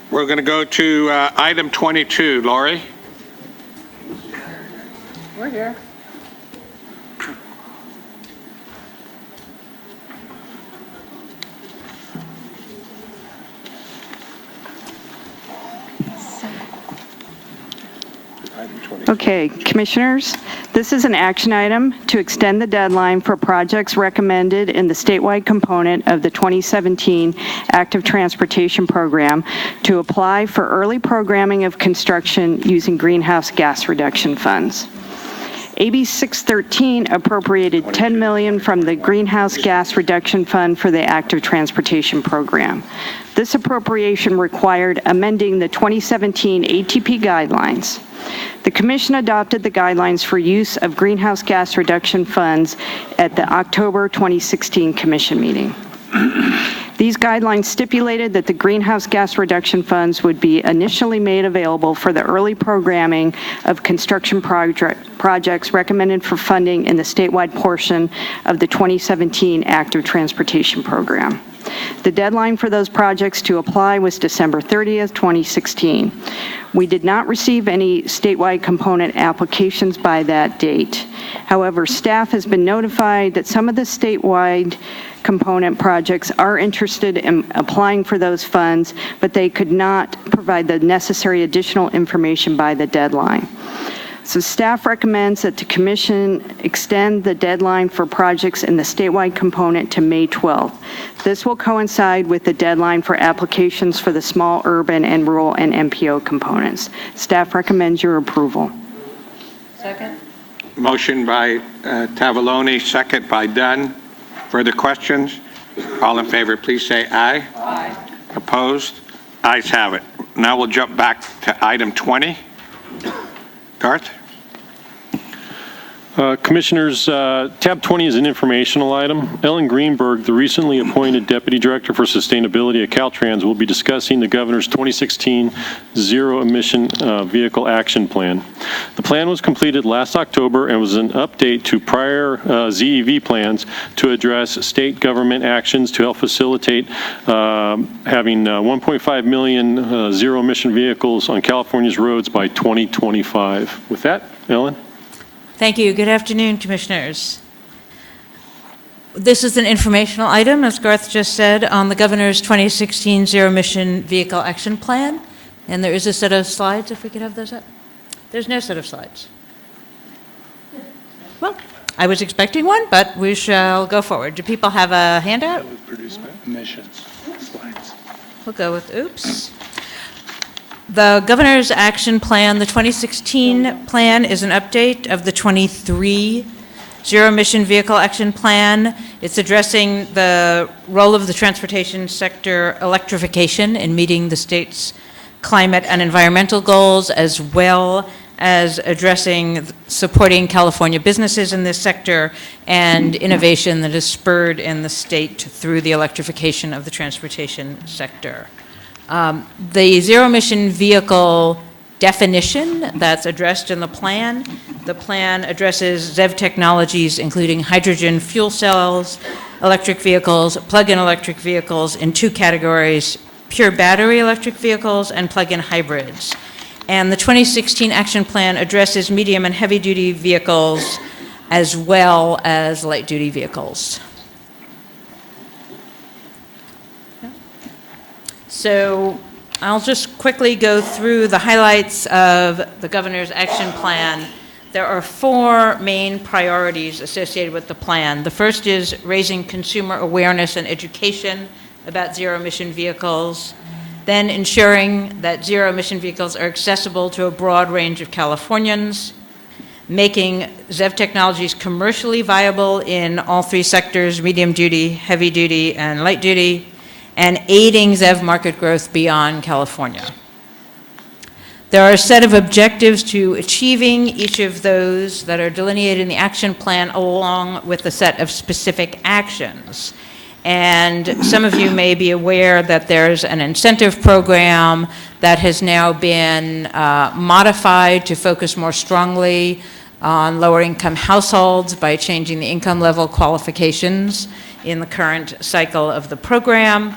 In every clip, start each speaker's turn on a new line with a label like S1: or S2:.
S1: We're going to go to item 22. Lori?
S2: We're here.
S3: Okay, Commissioners, this is an action item to extend the deadline for projects recommended in the statewide component of the 2017 Active Transportation Program to apply for early programming of construction using greenhouse gas reduction funds. AB 613 appropriated $10 million from the Greenhouse Gas Reduction Fund for the Active Transportation Program. This appropriation required amending the 2017 ATP guidelines. The Commission adopted the guidelines for use of greenhouse gas reduction funds at the October 2016 Commission meeting. These guidelines stipulated that the greenhouse gas reduction funds would be initially made available for the early programming of construction projects recommended for funding in the statewide portion of the 2017 Active Transportation Program. The deadline for those projects to apply was December 30th, 2016. We did not receive any statewide component applications by that date. However, staff has been notified that some of the statewide component projects are interested in applying for those funds, but they could not provide the necessary additional information by the deadline. So staff recommends that the Commission extend the deadline for projects in the statewide component to May 12th. This will coincide with the deadline for applications for the small urban and rural and MPO components. Staff recommends your approval.
S2: Second.
S1: Motion by Tavaloni, second by Dunn. Further questions? All in favor, please say aye.
S2: Aye.
S1: Opposed? Ayes have it. Now we'll jump back to item 20. Garth?
S4: Commissioners, tab 20 is an informational item. Ellen Greenberg, the recently appointed Deputy Director for Sustainability at Caltrans, will be discussing the Governor's 2016 Zero Emission Vehicle Action Plan. The plan was completed last October and was an update to prior ZEV plans to address state government actions to help facilitate having 1.5 million zero emission vehicles on California's roads by 2025. With that, Ellen?
S5: Thank you. Good afternoon, Commissioners. This is an informational item, as Garth just said, on the Governor's 2016 Zero Emission Vehicle Action Plan. And there is a set of slides, if we could have those up. There's no set of slides. Well, I was expecting one, but we shall go forward. Do people have a handout?
S6: Emissions slides.
S5: We'll go with, oops. The Governor's Action Plan, the 2016 plan, is an update of the 23 Zero Emission Vehicle Action Plan. It's addressing the role of the transportation sector electrification in meeting the state's climate and environmental goals, as well as addressing supporting California businesses in this sector and innovation that is spurred in the state through the electrification of the transportation sector. The zero-emission vehicle definition that's addressed in the plan addresses ZEV technologies, including hydrogen fuel cells, electric vehicles, plug-in electric vehicles in two categories, pure battery electric vehicles and plug-in hybrids. And the 2016 action plan addresses medium and heavy-duty vehicles as well as light-duty vehicles. So I'll just quickly go through the highlights of the Governor's Action Plan. There are four main priorities associated with the plan. The first is raising consumer awareness and education about zero-emission vehicles, then ensuring that zero-emission vehicles are accessible to a broad range of Californians, making ZEV technologies commercially viable in all three sectors, medium-duty, heavy-duty, and light-duty, and aiding ZEV market growth beyond California. There are a set of objectives to achieving each of those that are delineated in the action plan, along with a set of specific actions. And some of you may be aware that there's an incentive program that has now been modified to focus more strongly on lower income households by changing the income level qualifications in the current cycle of the program.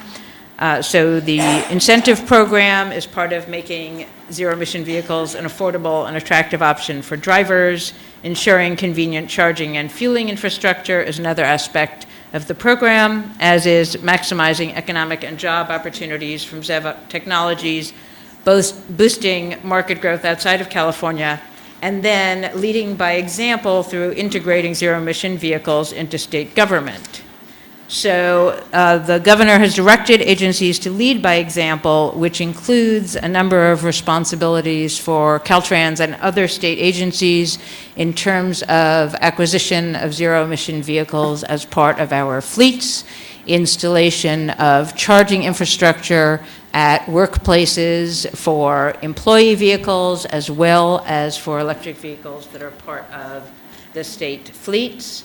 S5: So the incentive program is part of making zero-emission vehicles an affordable and attractive option for drivers. Ensuring convenient charging and fueling infrastructure is another aspect of the program, as is maximizing economic and job opportunities from ZEV technologies, both boosting market growth outside of California, and then leading by example through integrating zero-emission vehicles into state government. So the governor has directed agencies to lead by example, which includes a number of responsibilities for Caltrans and other state agencies in terms of acquisition of zero-emission vehicles as part of our fleets, installation of charging infrastructure at workplaces for employee vehicles as well as for electric vehicles that are part of the state fleets,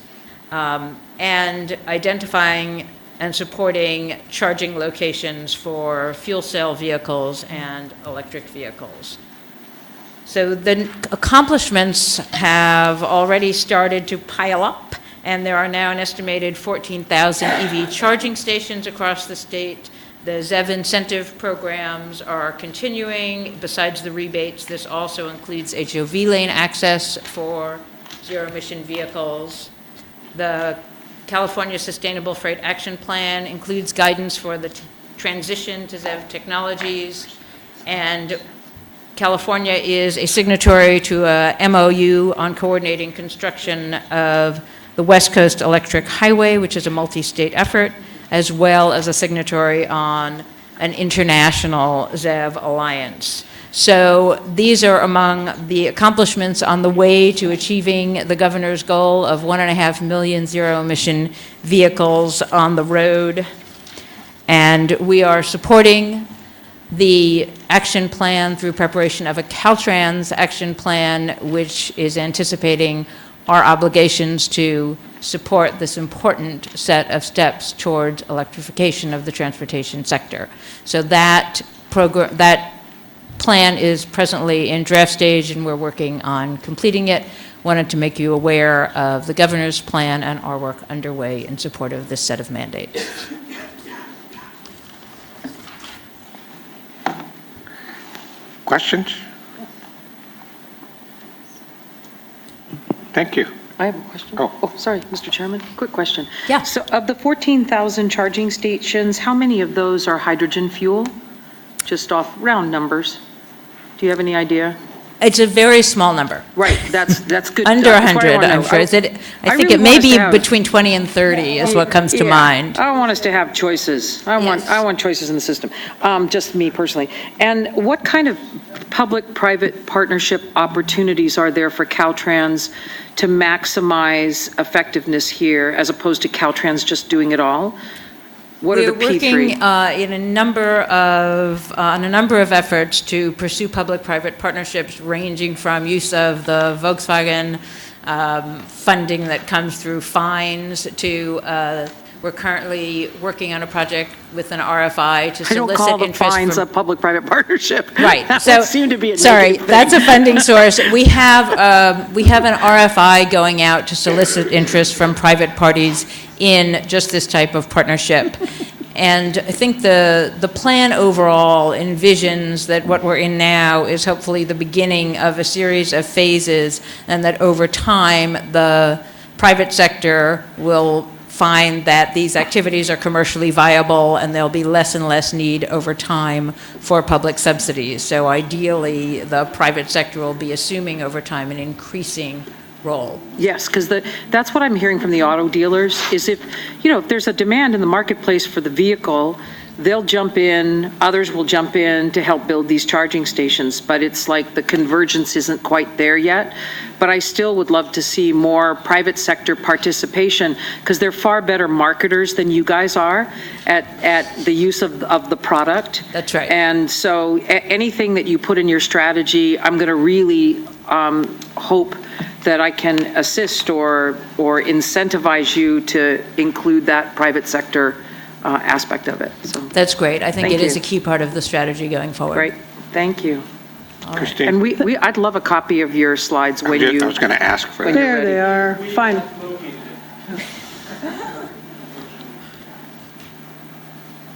S5: and identifying and supporting charging locations for fuel cell vehicles and electric vehicles. So the accomplishments have already started to pile up, and there are now an estimated 14,000 EV charging stations across the state. The ZEV incentive programs are continuing. Besides the rebates, this also includes HOV lane access for zero-emission vehicles. The California Sustainable Freight Action Plan includes guidance for the transition to ZEV technologies, and California is a signatory to a MOU on coordinating construction of the West Coast Electric Highway, which is a multi-state effort, as well as a signatory on an international ZEV alliance. So these are among the accomplishments on the way to achieving the governor's goal of 1.5 million zero-emission vehicles on the road. And we are supporting the action plan through preparation of a Caltrans action plan, which is anticipating our obligations to support this important set of steps towards electrification of the transportation sector. So that plan is presently in draft stage, and we're working on completing it. Wanted to make you aware of the governor's plan and our work underway in support of this set of mandates.
S1: Questions? Thank you.
S7: I have a question.
S1: Oh.
S7: Sorry, Mr. Chairman, quick question.
S5: Yeah.
S7: So of the 14,000 charging stations, how many of those are hydrogen fuel? Just off round numbers. Do you have any idea?
S5: It's a very small number.
S7: Right, that's good.
S5: Under
S7: That's what
S5: 100,
S7: I wanna
S5: I'm
S7: know.
S5: sure. I think
S7: really
S5: it may
S7: want us to
S5: be
S7: have-
S5: between 20 and 30 is what comes to
S7: Yeah.
S5: mind.
S7: I don't want us to have choices.
S5: Yes.
S7: I want choices in the system, just me personally. And what kind of public-private partnership opportunities are there for Caltrans to maximize effectiveness here, as opposed to Caltrans just doing it all? What are the
S5: We're working
S7: P3?
S5: on a number of efforts to pursue public-private partnerships, ranging from use of the Volkswagen funding that comes through fines to we're currently working on a project with an RFI to
S7: I don't
S5: solicit
S7: call the
S5: interest
S7: fines
S5: from
S7: a public-private partnership.
S5: Right.
S7: That
S5: So,
S7: would seem to be a
S5: sorry,
S7: negative thing.
S5: that's a funding source. We have an RFI going out to solicit interest from private parties in just this type of partnership. And I think the plan overall envisions that what we're in now is hopefully the beginning of a series of phases, and that over time, the private sector will find that these activities are commercially viable, and there'll be less and less need over time for public subsidies. So ideally, the private sector will be assuming over time an increasing role.
S7: Yes, because that's what I'm hearing from the auto dealers, is if there's a demand in the marketplace for the vehicle, they'll jump in, others will jump in to help build these charging stations, but it's like the convergence isn't quite there yet. But I still would love to see more private sector participation, because they're far better marketers than you guys are at the use of the product.
S5: That's right.
S7: And so anything that you put in your strategy, I'm going to really hope that I can assist or incentivize you to include that private sector aspect of it. So,
S5: That's great. I think
S7: Thank
S5: it is
S7: you.
S5: a key part of the strategy going forward.
S7: great, thank you.
S1: Christine?
S7: And I'd love a copy of your slides when you.
S1: I was going to ask for
S7: when
S1: that.
S7: you're
S2: There
S7: ready.
S2: they are, fine.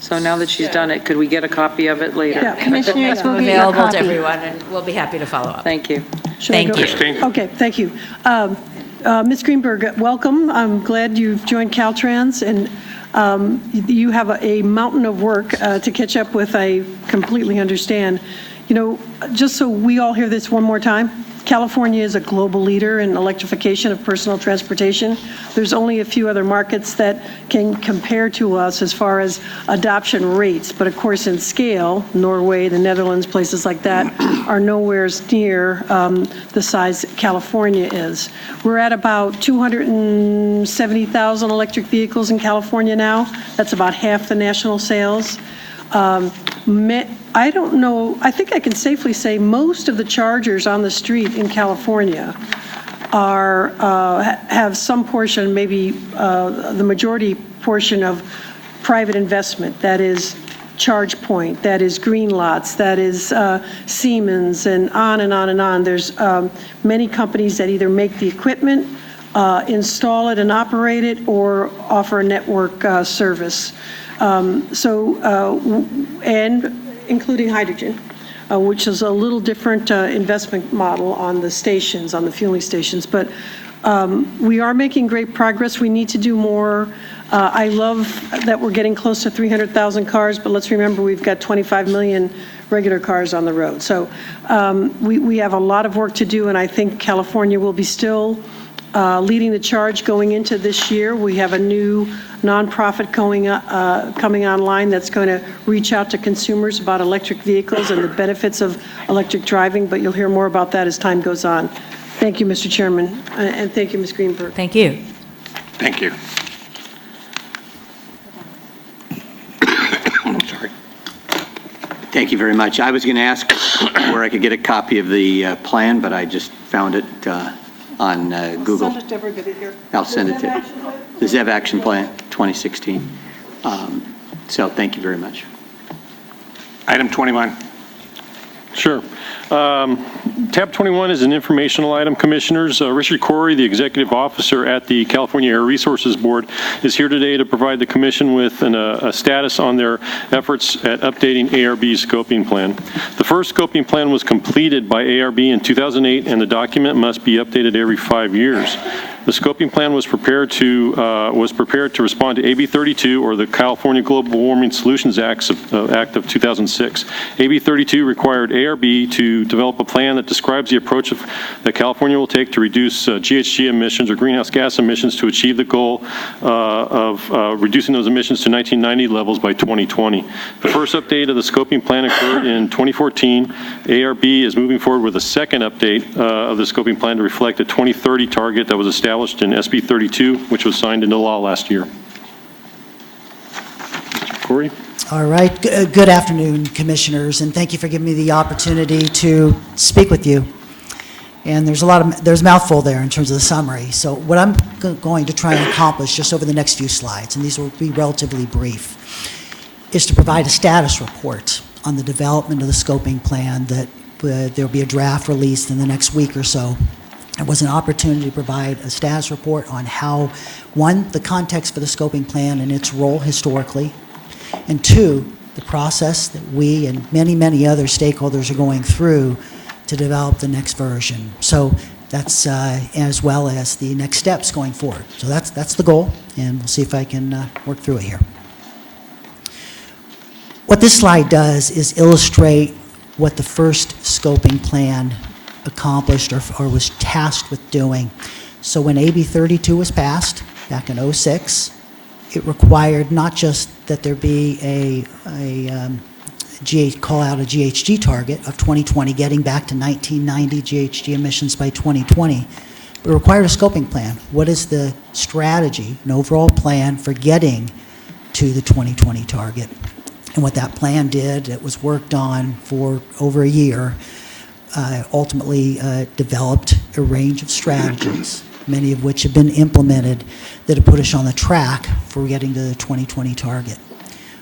S7: So now that she's done it, could we get a copy of it later?
S8: Yeah, Commissioners will get your
S5: Available to
S8: copy.
S5: everyone, and we'll be happy to follow up.
S7: Thank you.
S8: Should I
S5: Thank
S8: go?
S5: you.
S1: Christine?
S8: Okay, thank you. Ms. Greenberg, welcome. I'm glad you've joined Caltrans, and you have a mountain of work to catch up with, I completely understand. You know, just so we all hear this one more time, California is a global leader in electrification of personal transportation. There's only a few other markets that can compare to us as far as adoption rates, but of course in scale, Norway, the Netherlands, places like that are nowhere near the size California is. We're at about 270,000 electric vehicles in California now. That's about half the national sales. I don't know, I think I can safely say most of the chargers on the street in California have some portion, maybe the majority portion of private investment. That is ChargePoint, that is Green Lots, that is Siemens, and on and on and on. There's many companies that either make the equipment, install it and operate it, or offer a network service. And including hydrogen, which is a little different investment model on the stations, on the fueling stations. But we are making great progress. We need to do more. I love that we're getting close to 300,000 cars, but let's remember we've got 25 million regular cars on the road. So we have a lot of work to do, and I think California will be still leading the charge going into this year. We have a new nonprofit coming online that's going to reach out to consumers about electric vehicles and the benefits of electric driving, but you'll hear more about that as time goes on. Thank you, Mr. Chairman, and thank you, Ms. Greenberg.
S5: Thank you.
S1: Thank you. Sorry.
S9: Thank you very much. I was going to ask where I could get a copy of the plan, but I just found it on Google.
S8: Send it to everybody here.
S9: I'll send it to the ZEV Action Plan 2016. So thank you very much.
S1: Item 21.
S4: Sure. Tab 21 is an informational item, Commissioners. Richard Corey, the Executive Officer at the California Air Resources Board, is here today to provide the Commission with a status on their efforts at updating ARB's Scoping Plan. The first Scoping Plan was completed by ARB in 2008, and the document must be updated every 5 years. The Scoping Plan was prepared to respond to AB 32, or the California Global Warming Solutions Act of 2006. AB 32 required ARB to develop a plan that describes the approach that California will take to reduce GHG emissions or greenhouse gas emissions to achieve the goal of reducing those emissions to 1990 levels by 2020. The first update of the Scoping Plan occurred in 2014. ARB is moving forward with a second update of the Scoping Plan to reflect a 2030 target that was established in SB 32, which was signed into law last year. Mr. Corey?
S10: All right. Good afternoon, Commissioners, and thank you for giving me the opportunity to speak with you. And there's a mouthful there in terms of the summary. So what I'm going to try and accomplish just over the next few slides, and these will be relatively brief, is to provide a status report on the development of the scoping plan that there'll be a draft released in the next week or so. It was an opportunity to provide a status report on how, one, the context for the scoping plan and its role historically, and two, the process that we and many, many other stakeholders are going through to develop the next version. So that's as well as the next steps going forward. So that's the goal, and we'll see if I can work through it here. What this slide does is illustrate what the first scoping plan accomplished or was tasked with doing. So when AB 32 was passed back in '06, it required not just that there be call out a GHG target of 2020, getting back to 1990 GHG emissions by 2020, but it required a scoping plan. What is the strategy, an overall plan for getting to the 2020 target? And what that plan did, it was worked on for over a year, ultimately developed a range of strategies, many of which have been implemented, that have put us on the track for getting to the 2020 target.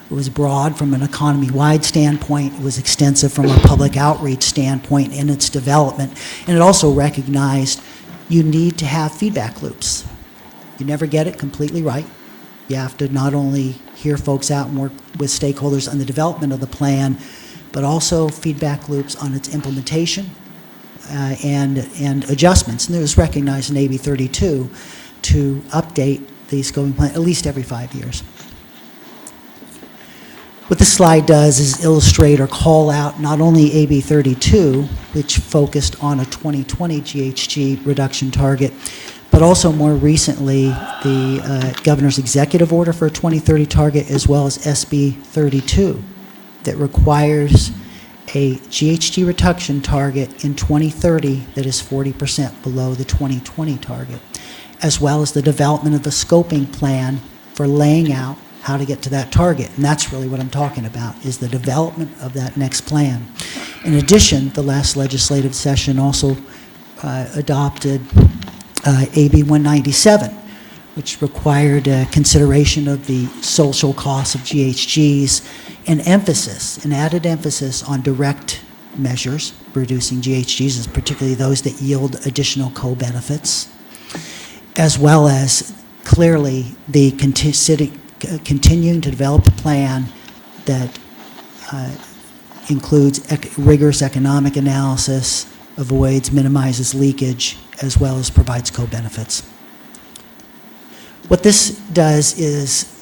S10: It was broad from an economy-wide standpoint. It was extensive from a public outreach standpoint in its development. And it also recognized you need to have feedback loops. You never get it completely right. You have to not only hear folks out and work with stakeholders on the development of the plan, but also feedback loops on its implementation and adjustments. And it was recognized in AB 32 to update the scoping plan at least every 5 years. What this slide does is illustrate or call out not only AB 32, which focused on a 2020 GHG reduction target, but also more recently the governor's executive order for a 2030 target, as well as SB 32 that requires a GHG reduction target in 2030 that is 40% below the 2020 target, as well as the development of the scoping plan for laying out how to get to that target. And that's really what I'm talking about, is the development of that next plan. In addition, the last legislative session also adopted AB 197, which required consideration of the social costs of GHGs and an added emphasis on direct measures reducing GHGs, particularly those that yield additional co-benefits, as well as clearly the continuing to develop a plan that includes rigorous economic analysis, minimizes leakage, as well as provides co-benefits. What this does is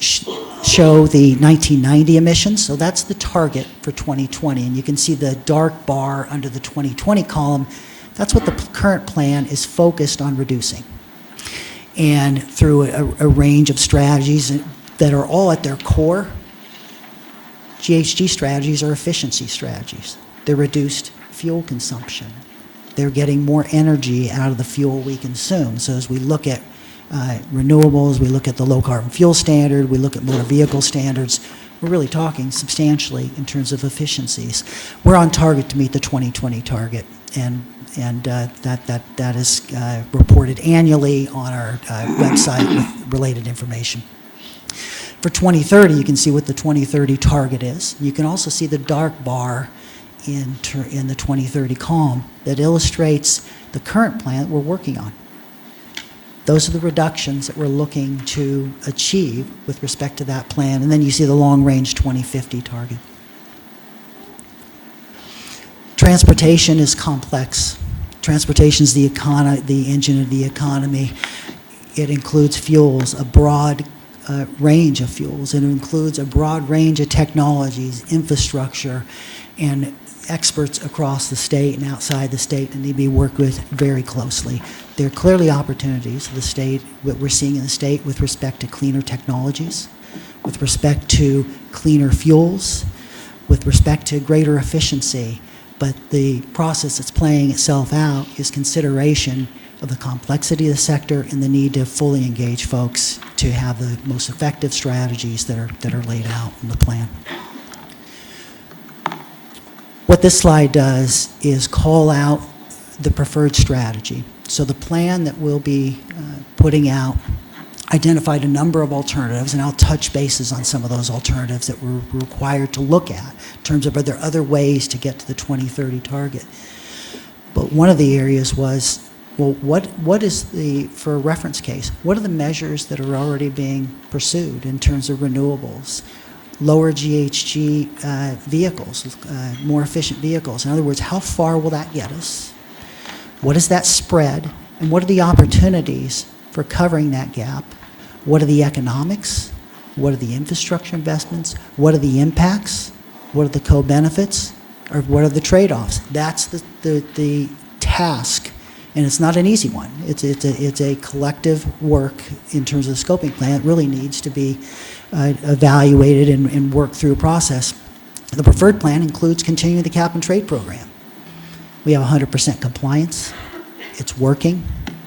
S10: show the 1990 emissions, so that's the target for 2020, and you can see the dark bar under the 2020 column. That's what the current plan is focused on reducing. And through a range of strategies that are all at their core, GHG strategies are efficiency strategies. They're reduced fuel consumption. They're getting more energy out of the fuel we consume. So as we look at renewables, we look at the low carbon fuel standard, we look at motor vehicle standards, we're really talking substantially in terms of efficiencies. We're on target to meet the 2020 target, and that is reported annually on our website with related information. For 2030, you can see what the 2030 target is. You can also see the dark bar in the 2030 column that illustrates the current plan that we're working on. Those are the reductions that we're looking to achieve with respect to that plan. And then you see the long-range 2050 target. Transportation is complex. Transportation is the engine of the economy. It includes fuels, a broad range of fuels. It includes a broad range of technologies, infrastructure, and experts across the state and outside the state that need to be worked with very closely. There are clearly opportunities the state, what we're seeing in the state with respect to cleaner technologies, with respect to cleaner fuels, with respect to greater efficiency. But the process that's playing itself out is consideration of the complexity of the sector and the need to fully engage folks to have the most effective strategies that are laid out in the plan. What this slide does is call out the preferred strategy. So the plan that we'll be putting out identified a number of alternatives, and I'll touch bases on some of those alternatives that we're required to look at in terms of are there other ways to get to the 2030 target. But one of the areas was, well, what is for a reference case, what are the measures that are already being pursued in terms of renewables? Lower GHG vehicles, more efficient vehicles. In other words, how far will that get us? What is that spread? And what are the opportunities for covering that gap? What are the economics? What are the infrastructure investments? What are the impacts? What are the co-benefits? Or what are the trade-offs? That's the task. And it's not an easy one. It's a collective work in terms of the scoping plan. It really needs to be evaluated and worked through a process. The preferred plan includes continuing the cap and trade program. We have 100% compliance. It's working.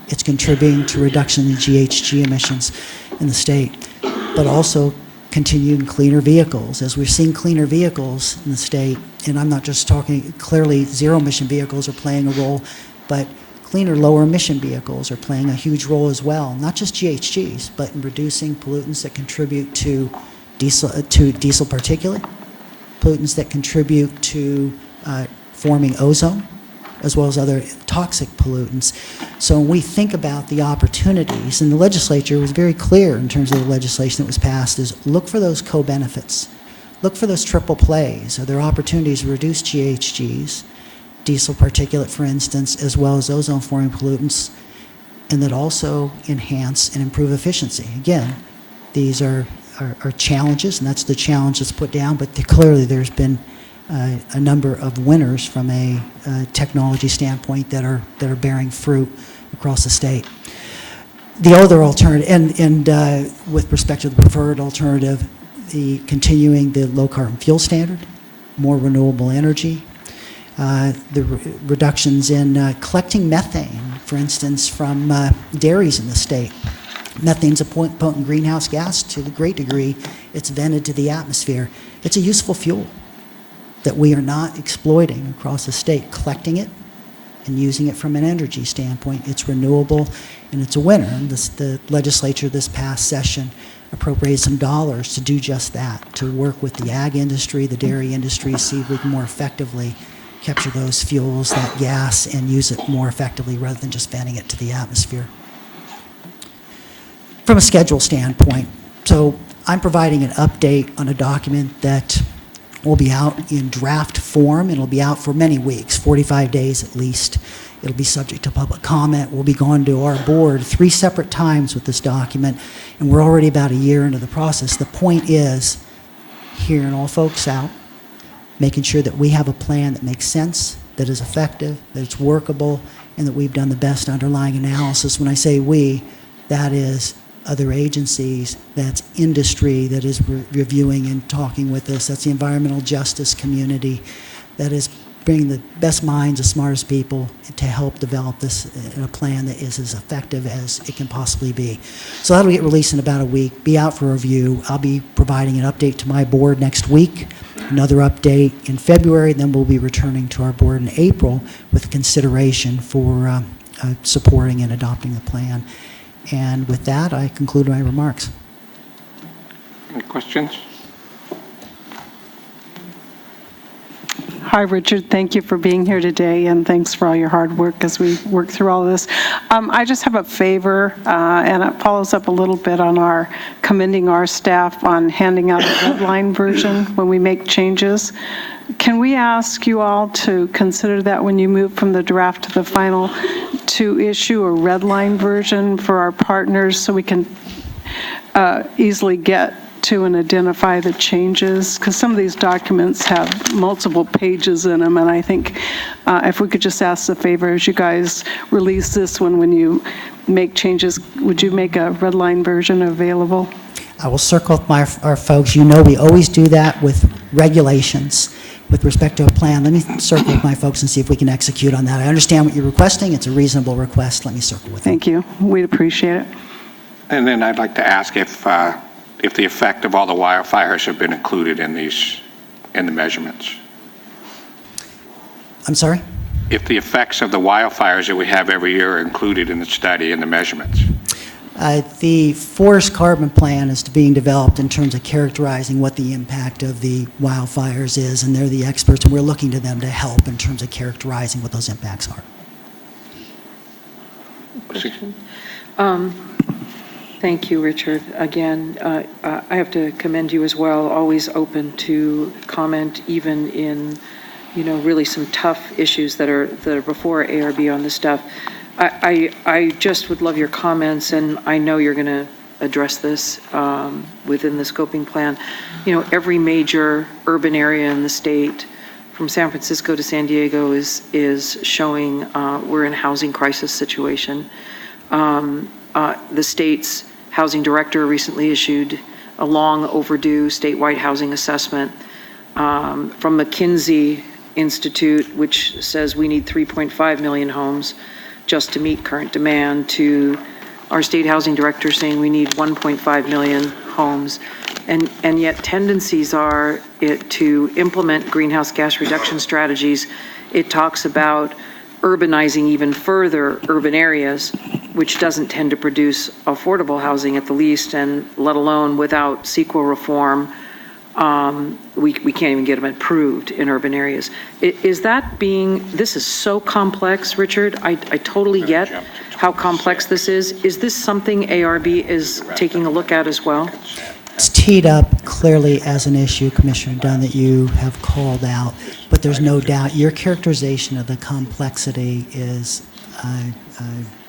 S10: It's contributing to reduction in GHG emissions in the state, but also continuing cleaner vehicles. As we're seeing cleaner vehicles in the state, and I'm not just talking, clearly zero-emission vehicles are playing a role, but cleaner, lower-emission vehicles are playing a huge role as well, not just GHGs, but in reducing pollutants that contribute to diesel particulate, pollutants that contribute to forming ozone, as well as other toxic pollutants. So when we think about the opportunities, and the legislature was very clear in terms of the legislation that was passed, is look for those co-benefits. Look for those triple plays. Are there opportunities to reduce GHGs, diesel particulate, for instance, as well as ozone-forming pollutants, and that also enhance and improve efficiency? Again, these are challenges, and that's the challenge that's put down, but clearly there's been a number of winners from a technology standpoint that are bearing fruit across the state. The other alternative, and with respect to the preferred alternative, the continuing the low carbon fuel standard, more renewable energy, the reductions in collecting methane, for instance, from dairies in the state. Methane's a potent greenhouse gas. To a great degree, it's vented to the atmosphere. It's a useful fuel that we are not exploiting across the state, collecting it and using it from an energy standpoint. It's renewable, and it's a winner. And the legislature this past session appropriated some dollars to do just that, to work with the ag industry, the dairy industry, see if we can more effectively capture those fuels, that gas, and use it more effectively rather than just venting it to the atmosphere. From a schedule standpoint, so I'm providing an update on a document that will be out in draft form. It'll be out for many weeks, 45 days at least. It'll be subject to public comment. We'll be going to our board 3 separate times with this document, and we're already about a year into the process. The point is hearing all folks out, making sure that we have a plan that makes sense, that is effective, that it's workable, and that we've done the best underlying analysis. When I say we, that is other agencies, that's industry that is reviewing and talking with us, that's the environmental justice community, that is bringing the best minds, the smartest people to help develop this in a plan that is as effective as it can possibly be. So that'll get released in about a week, be out for review. I'll be providing an update to my board next week, another update in February, then we'll be returning to our board in April with consideration for supporting and adopting the plan. And with that, I conclude my remarks.
S1: Any questions?
S8: Hi, Richard. Thank you for being here today, and thanks for all your hard work as we work through all of this. I just have a favor, and it follows up a little bit on our commending our staff on handing out a red line version when we make changes. Can we ask you all to consider that when you move from the draft to the final, to issue a red line version for our partners so we can easily get to and identify the changes? Because some of these documents have multiple pages in them, and I think if we could just ask the favor, as you guys release this one, when you make changes, would you make a red line version available?
S10: I will circle with our folks. You know we always do that with regulations with respect to a plan. Let me circle with my folks and see if we can execute on that. I understand what you're requesting. It's a reasonable request. Let me circle with them.
S8: Thank you. We'd appreciate it.
S1: And then I'd like to ask if the effect of all the wildfires have been included in the measurements.
S10: I'm sorry?
S1: If the effects of the wildfires that we have every year are included in the study and the measurements.
S10: The forest carbon plan is being developed in terms of characterizing what the impact of the wildfires is, and they're the experts, and we're looking to them to help in terms of characterizing what those impacts are.
S7: Thank you, Richard. Again, I have to commend you as well, always open to comment, even in, really some tough issues that are before ARB on this stuff. I just would love your comments, and I know you're going to address this within the scoping plan. Every major urban area in the state, from San Francisco to San Diego, is showing we're in a housing crisis situation. The state's housing director recently issued a long overdue statewide housing assessment from McKinsey Institute, which says we need 3.5 million homes just to meet current demand, to our state housing director saying we need 1.5 million homes. And yet tendencies are to implement greenhouse gas reduction strategies. It talks about urbanizing even further urban areas, which doesn't tend to produce affordable housing at the least, and let alone without CEQA reform, we can't even get them approved in urban areas. Is that this is so complex, Richard. I totally get how complex this is. Is this something ARB is taking a look at as well?
S10: It's teed up clearly as an issue, Commissioner Dunn, that you have called out, but there's no doubt your characterization of the complexity is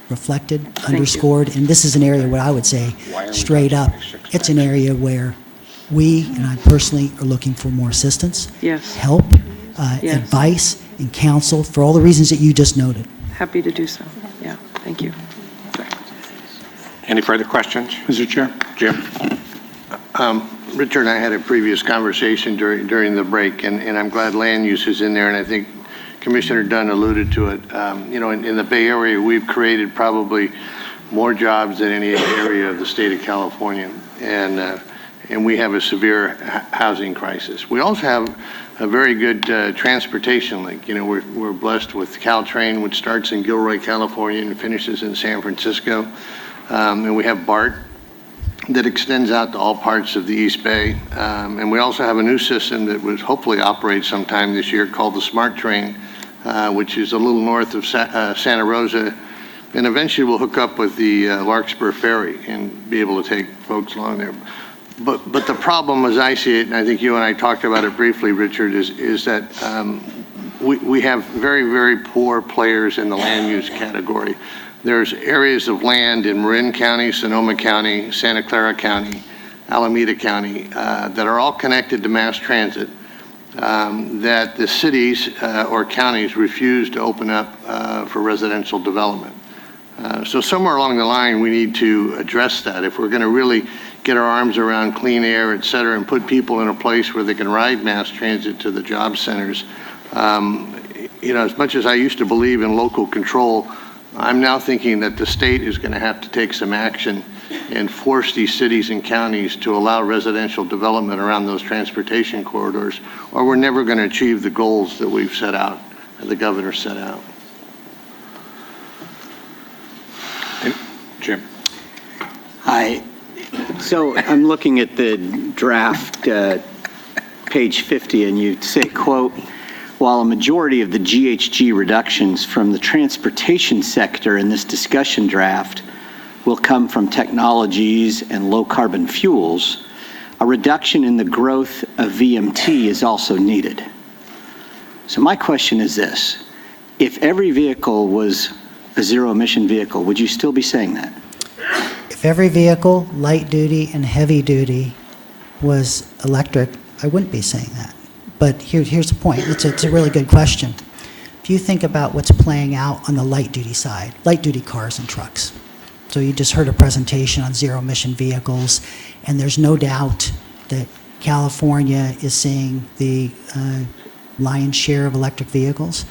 S10: reflected, underscored, and this is an area where I would say straight up, it's an area where we, and I personally, are looking for more assistance,
S7: Yes.
S10: help, advice, and counsel for all the reasons that you just noted.
S7: Happy to do so. Yeah, thank you.
S1: Any further questions?
S6: Mr. Chair.
S1: Jim?
S11: Richard and I had a previous conversation during the break, and I'm glad land use is in there, and I think Commissioner Dunn alluded to it. In the Bay Area, we've created probably more jobs than any area of the state of California, and we have a severe housing crisis. We also have a very good transportation link. We're blessed with Caltrain, which starts in Gilroy, California, and finishes in San Francisco, and we have BART that extends out to all parts of the East Bay. And we also have a new system that was hopefully operate sometime this year called the Smart Train, which is a little north of Santa Rosa, and eventually we'll hook up with the Larkspur Ferry and be able to take folks along there. But the problem, as I see it, and I think you and I talked about it briefly, Richard, is that we have very, very poor players in the land use category. There's areas of land in Marin County, Sonoma County, Santa Clara County, Alameda County that are all connected to mass transit that the cities or counties refuse to open up for residential development. So somewhere along the line, we need to address that. If we're going to really get our arms around clean air, et cetera, and put people in a place where they can ride mass transit to the job centers, as much as I used to believe in local control, I'm now thinking that the state is going to have to take some action and force these cities and counties to allow residential development around those transportation corridors, or we're never going to achieve the goals that we've set out, that the governor set out.
S1: Jim?
S9: Hi. So I'm looking at the draft, page 50, and you say, quote, while a majority of the GHG reductions from the transportation sector in this discussion draft will come from technologies and low carbon fuels, a reduction in the growth of VMT is also needed. So my question is this: if every vehicle was a zero emission vehicle, would you still be saying that?
S10: If every vehicle, light duty and heavy duty, was electric, I wouldn't be saying that. But here's the point. It's a really good question. If you think about what's playing out on the light duty side, light duty cars and trucks. So you just heard a presentation on zero emission vehicles, and there's no doubt that California is seeing the lion's share of electric vehicles,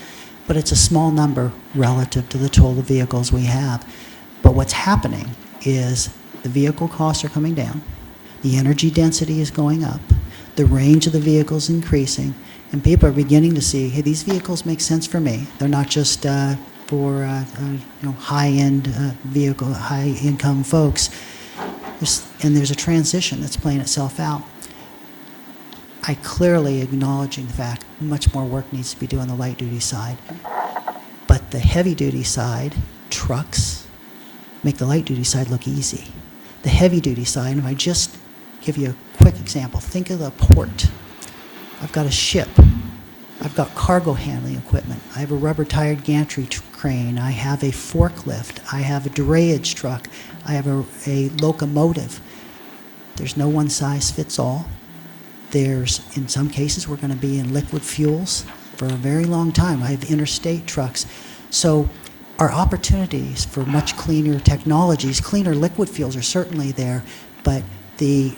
S10: but it's a small number relative to the total vehicles we have. But what's happening is the vehicle costs are coming down, the energy density is going up, the range of the vehicles increasing, and people are beginning to see, hey, these vehicles make sense for me. They're not just for high-end vehicle, high-income folks. There's a transition that's playing itself out. I clearly acknowledging the fact much more work needs to be done on the light-duty side, but the heavy-duty side, trucks, make the light-duty side look easy. The heavy-duty side, and if I just give you a quick example, think of the port. I've got a ship. I've got cargo handling equipment. I have a rubber-tired gantry crane. I have a forklift. I have a drayage truck. I have a locomotive. There's no one size fits all. There's, in some cases, we're going to be in liquid fuels for a very long time. I have interstate trucks. So our opportunities for much cleaner technologies, cleaner liquid fuels are certainly there, but the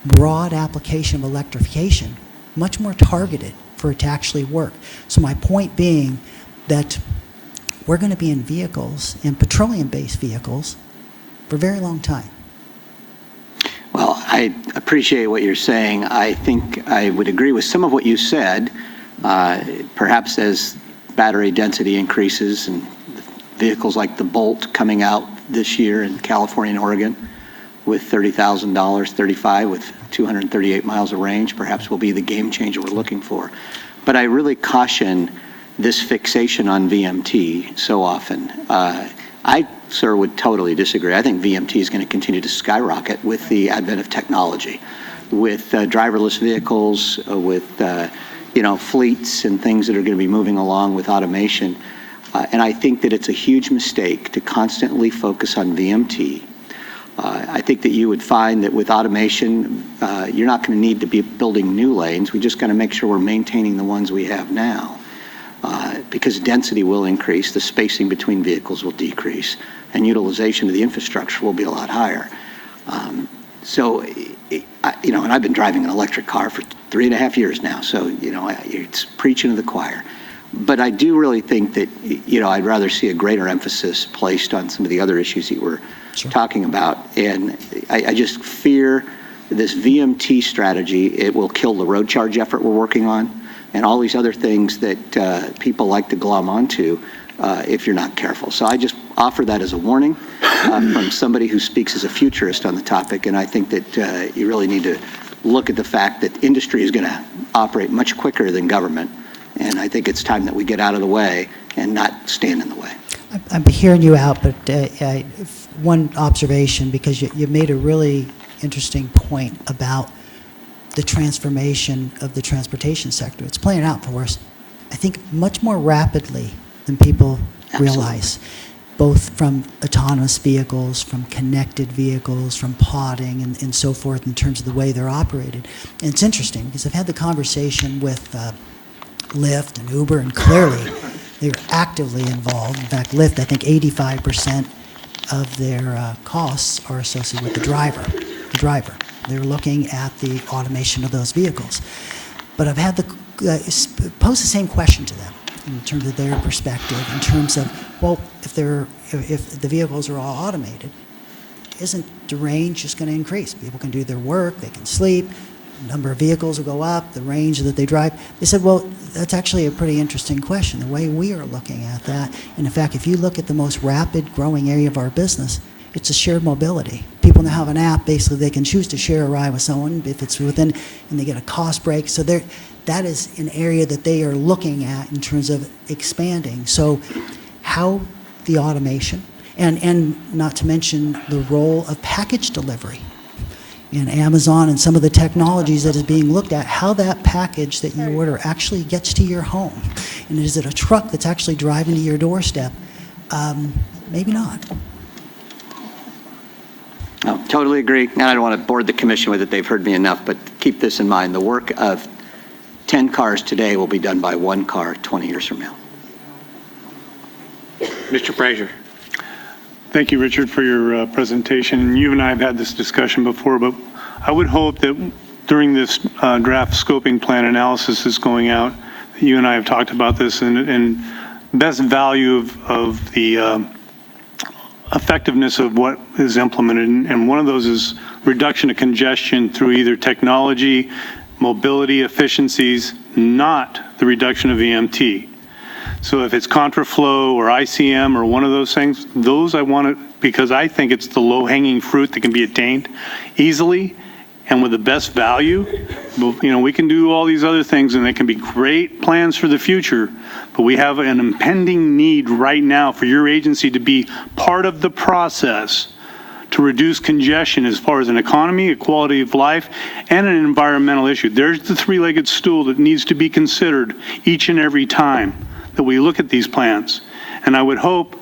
S10: broad application of electrification, much more targeted for it to actually work. So my point being that we're going to be in vehicles, in petroleum-based vehicles, for a very long time.
S9: Well, I appreciate what you're saying. I think I would agree with some of what you said, perhaps as battery density increases and vehicles like the Bolt coming out this year in California and Oregon. with $30,000, 35 with 238 miles of range, perhaps will be the game changer we're looking for. But I really caution this fixation on VMT so often. I, sir, would totally disagree. I think VMT is going to continue to skyrocket with the advent of technology, with driverless vehicles, with fleets and things that are going to be moving along with automation. And I think that it's a huge mistake to constantly focus on VMT. I think that you would find that with automation, you're not going to need to be building new lanes. We just got to make sure we're maintaining the ones we have now. Because density will increase, the spacing between vehicles will decrease, and utilization of the infrastructure will be a lot higher. And I've been driving an electric car for 3.5 years now, so, it's preaching to the choir. But I do really think that, I'd rather see a greater emphasis placed on some of the other issues that we're talking about. And I just fear this VMT strategy, it will kill the road charge effort we're working on, and all these other things that people like to glom onto if you're not careful. So I just offer that as a warning from somebody who speaks as a futurist on the topic, and I think that you really need to look at the fact that industry is going to operate much quicker than government, and I think it's time that we get out of the way and not stand in the way.
S10: I'm hearing you out, but one observation, because you made a really interesting point about the transformation of the transportation sector. It's playing out for us, I think, much more rapidly than people realize, both from autonomous vehicles, from connected vehicles, from podding, and so forth in terms of the way they're operated. And it's interesting, because I've had the conversation with Lyft and Uber, and clearly they're actively involved. In fact, Lyft, I think 85% of their costs are associated with the driver. They're looking at the automation of those vehicles. But I've had to pose the same question to them in terms of their perspective, in terms of, well, if the vehicles are all automated, isn't the range just going to increase? People can do their work, they can sleep, the number of vehicles will go up, the range that they drive. They said, well, that's actually a pretty interesting question, the way we are looking at that. And in fact, if you look at the most rapid growing area of our business, it's a shared mobility. People now have an app, basically they can choose to share a ride with someone if it's within, and they get a cost break. So that is an area that they are looking at in terms of expanding. So how the automation, and not to mention the role of package delivery in Amazon and some of the technologies that is being looked at, how that package that you order actually gets to your home. And is it a truck that's actually driving to your doorstep? Maybe not.
S9: No, totally agree. And I don't want to board the commission with it. They've heard me enough, but keep this in mind. The work of 10 cars today will be done by 1 car 20 years from now.
S1: Mr. Fraser.
S6: Thank you, Richard, for your presentation. You and I have had this discussion before, but I would hope that during this draft scoping plan analysis that's going out, you and I have talked about this, and best value of the effectiveness of what is implemented. And one of those is reduction of congestion through either technology, mobility efficiencies, not the reduction of EMT. So if it's contraflow or ICM or one of those things, those I want it because I think it's the low-hanging fruit that can be attained easily and with the best value. We can do all these other things and they can be great plans for the future, but we have an impending need right now for your agency to be part of the process to reduce congestion as far as an economy, a quality of life, and an environmental issue. There's the three-legged stool that needs to be considered each and every time that we look at these plans. And I would hope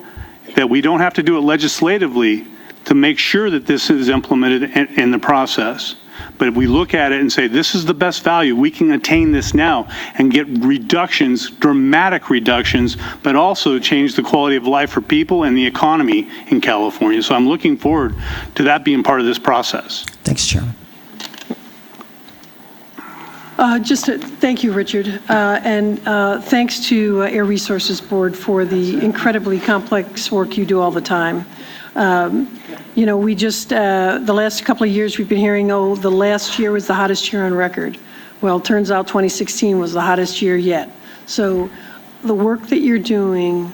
S6: that we don't have to do it legislatively to make sure that this is implemented in the process. But if we look at it and say, this is the best value, we can attain this now and get reductions, dramatic reductions, but also change the quality of life for people and the economy in California. So I'm looking forward to that being part of this process.
S10: Thanks, Chairman.
S8: Thank you, Richard, and thanks to Air Resources Board for the incredibly complex work you do all the time. We just, the last couple of years we've been hearing, the last year was the hottest year on record. Well, it turns out 2016 was the hottest year yet. So the work that you're doing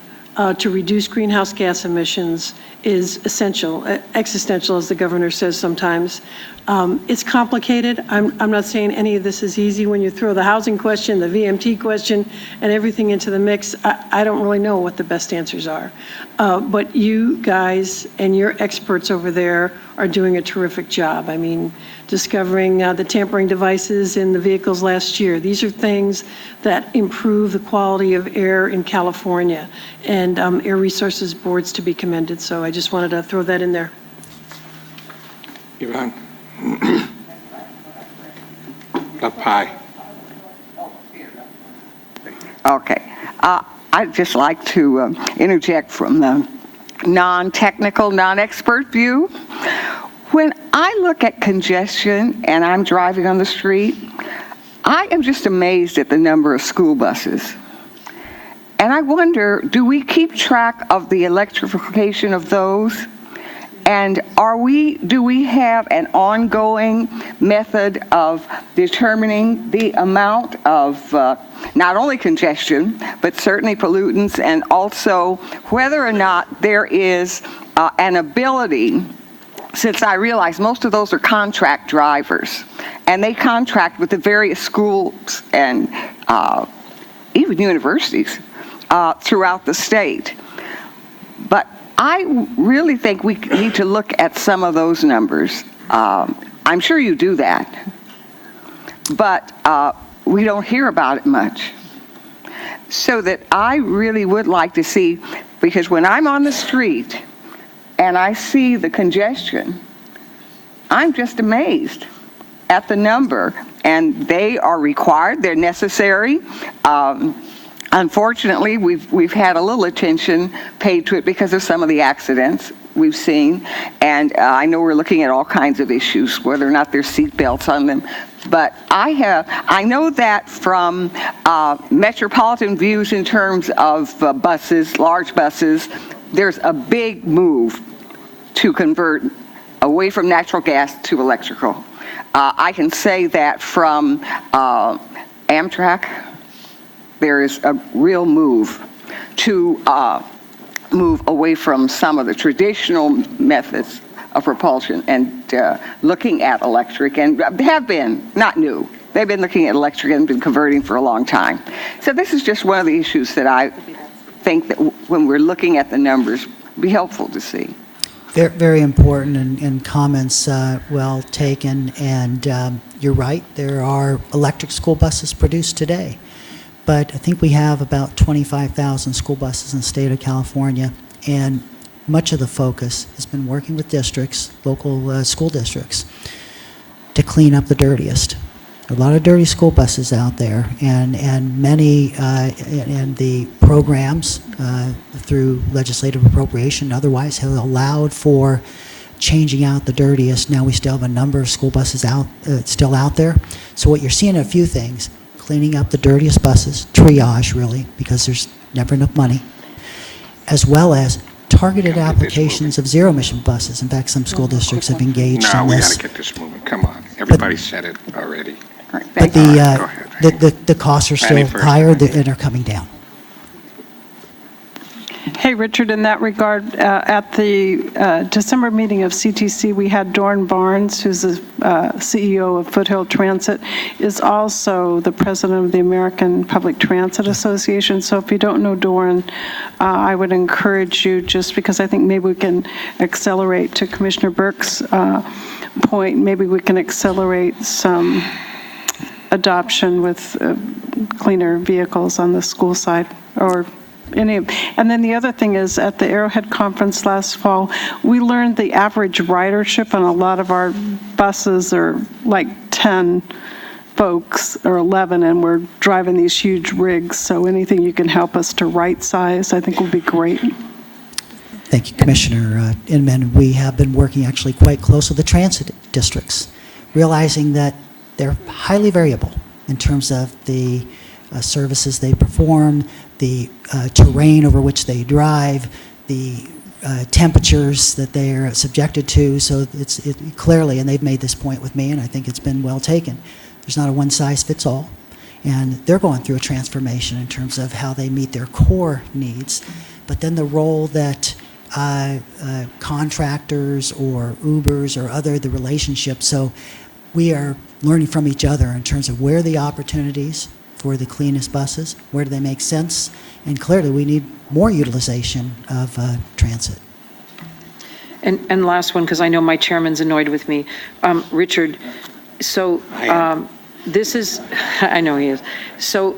S8: to reduce greenhouse gas emissions is essential, existential, as the governor says sometimes. It's complicated. I'm not saying any of this is easy. When you throw the housing question, the VMT question, and everything into the mix, I don't really know what the best answers are. But you guys and your experts over there are doing a terrific job. I mean, discovering the tampering devices in the vehicles last year. These are things that improve the quality of air in California, and Air Resources Board's to be commended. So I just wanted to throw that in there.
S1: Yvonne? Up high.
S12: Okay. I'd just like to interject from the non-technical, non-expert view. When I look at congestion and I'm driving on the street, I am just amazed at the number of school buses. And I wonder, do we keep track of the electrification of those? And do we have an ongoing method of determining the amount of not only congestion, but certainly pollutants, and also whether or not there is an ability, since I realize most of those are contract drivers, and they contract with the various schools and even universities throughout the state. But I really think we need to look at some of those numbers. I'm sure you do that, but we don't hear about it much. So that I really would like to see, because when I'm on the street and I see the congestion, I'm just amazed at the number, and they are required, they're necessary. Unfortunately, we've had a little attention paid to it because of some of the accidents we've seen, and I know we're looking at all kinds of issues, whether or not there's seat belts on them. But I know that from metropolitan views in terms of buses, large buses, there's a big move to convert away from natural gas to electrical. I can say that from Amtrak, there is a real move to move away from some of the traditional methods of propulsion and looking at electric, and have been, not new, they've been looking at electric and been converting for a long time. So this is just one of the issues that I think that when we're looking at the numbers, be helpful to see.
S10: Very, very important, and comments well taken, and you're right, there are electric school buses produced today. But I think we have about 25,000 school buses in the state of California, and much of the focus has been working with districts, local school districts, to clean up the dirtiest. A lot of dirty school buses out there, and many and the programs through legislative appropriation and otherwise have allowed for changing out the dirtiest. Now we still have a number of school buses still out there. So what you're seeing are a few things. Cleaning up the dirtiest buses, triage really, because there's never enough money, as well as targeted applications of zero-emission buses. In fact, some school districts have engaged
S1: No,
S10: in
S1: we
S10: this.
S1: got to get this moving. Come on. Everybody said it already.
S10: But the costs are still higher and are coming down.
S13: Hey, Richard, in that regard, at the December meeting of CTC, we had Dorn Barnes, who's the CEO of Foothill Transit, is also the president of the American Public Transit Association. So if you don't know Dorn, I would encourage you, just because I think maybe we can accelerate, to Commissioner Burke's point, maybe we can accelerate some adoption with cleaner vehicles on the school side, or and then the other thing is, at the Arrowhead Conference last fall, we learned the average ridership on a lot of our buses are like 10 folks or 11, and we're driving these huge rigs. So anything you can help us to right size, I think would be great.
S10: Thank you, Commissioner Inman. We have been working actually quite close with the transit districts, realizing that they're highly variable in terms of the services they perform, the terrain over which they drive, the temperatures that they are subjected to. So it's clearly, and they've made this point with me, and I think it's been well taken, there's not a one-size-fits-all. And they're going through a transformation in terms of how they meet their core needs. But then the role that contractors or Ubers or other the relationships. So we are learning from each other in terms of where are the opportunities for the cleanest buses, where do they make sense, and clearly we need more utilization of transit.
S7: And last one, because I know my chairman's annoyed with me. Richard, so this is, I know he is. So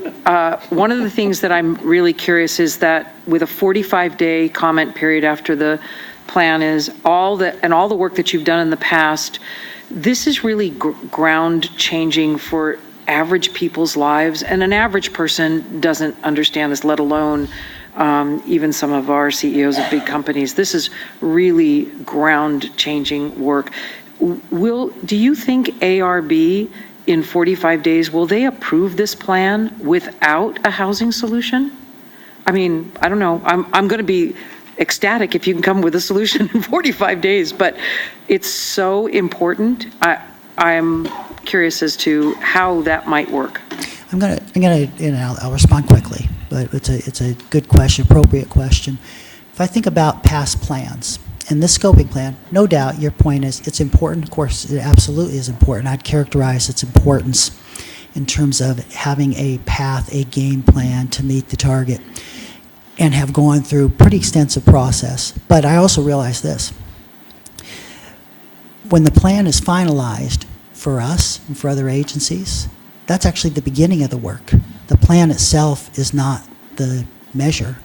S7: one of the things that I'm really curious is that with a 45-day comment period after the plan is all the work that you've done in the past, this is really ground changing for average people's lives. And an average person doesn't understand this, let alone even some of our CEOs of big companies. This is really ground-changing work. Do you think ARB in 45 days, will they approve this plan without a housing solution? I mean, I don't know. I'm going to be ecstatic if you can come with a solution in 45 days, but it's so important. I'm curious as to how that might work.
S10: I'm gonna, I'll respond quickly, but it's a good question, appropriate question. If I think about past plans, and this scoping plan, no doubt your point is it's important. Of course, it absolutely is important. I'd characterize its importance in terms of having a path, a game plan to meet the target, and have gone through pretty extensive process. But I also realize this. When the plan is finalized for us and for other agencies, that's actually the beginning of the work. The plan itself is not the measure.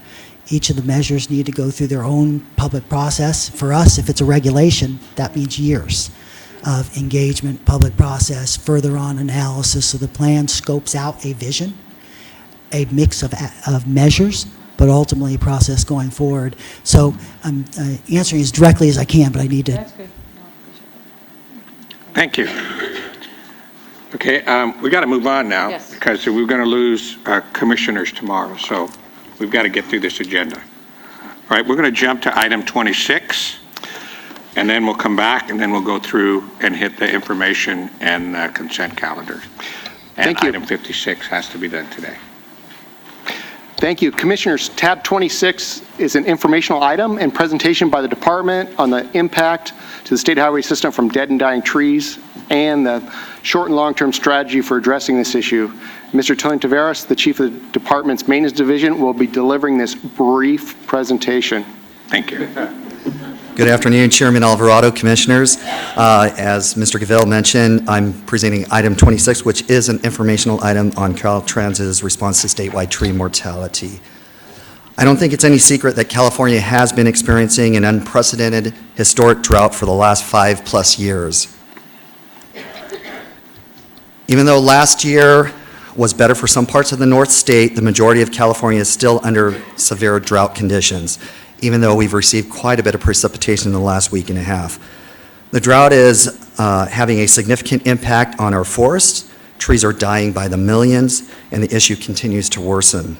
S10: Each of the measures need to go through their own public process. For us, if it's a regulation, that means years of engagement, public process, further on analysis. So the plan scopes out a vision, a mix of measures, but ultimately a process going forward. So I'm answering as directly as I can, but I need to.
S2: That's good.
S1: Thank you. Okay, we got to move on now.
S2: Yes.
S1: Because we're going to lose commissioners tomorrow, so we've got to get through this agenda. All right, we're going to jump to item 26, and then we'll come back, and then we'll go through and hit the information and consent calendar. And
S14: Thank you.
S1: Item 56 has to be done today.
S14: Thank you. Commissioners, tab 26 is an informational item and presentation by the department on the impact to the state highway system from dead and dying trees and the short and long-term strategy for addressing this issue. Mr. Tony Taveras, the chief of the department's maintenance division, will be delivering this brief presentation.
S1: Thank you.
S15: Good afternoon, Chairman Alvarado, Commissioners. As Mr. Gavelle mentioned, I'm presenting item 26, which is an informational item on Caltrans's response to statewide tree mortality. I don't think it's any secret that California has been experiencing an unprecedented historic drought for the last 5+ years. Even though last year was better for some parts of the North State, the majority of California is still under severe drought conditions, even though we've received quite a bit of precipitation in the last week and a half. The drought is having a significant impact on our forests. Trees are dying by the millions, and the issue continues to worsen.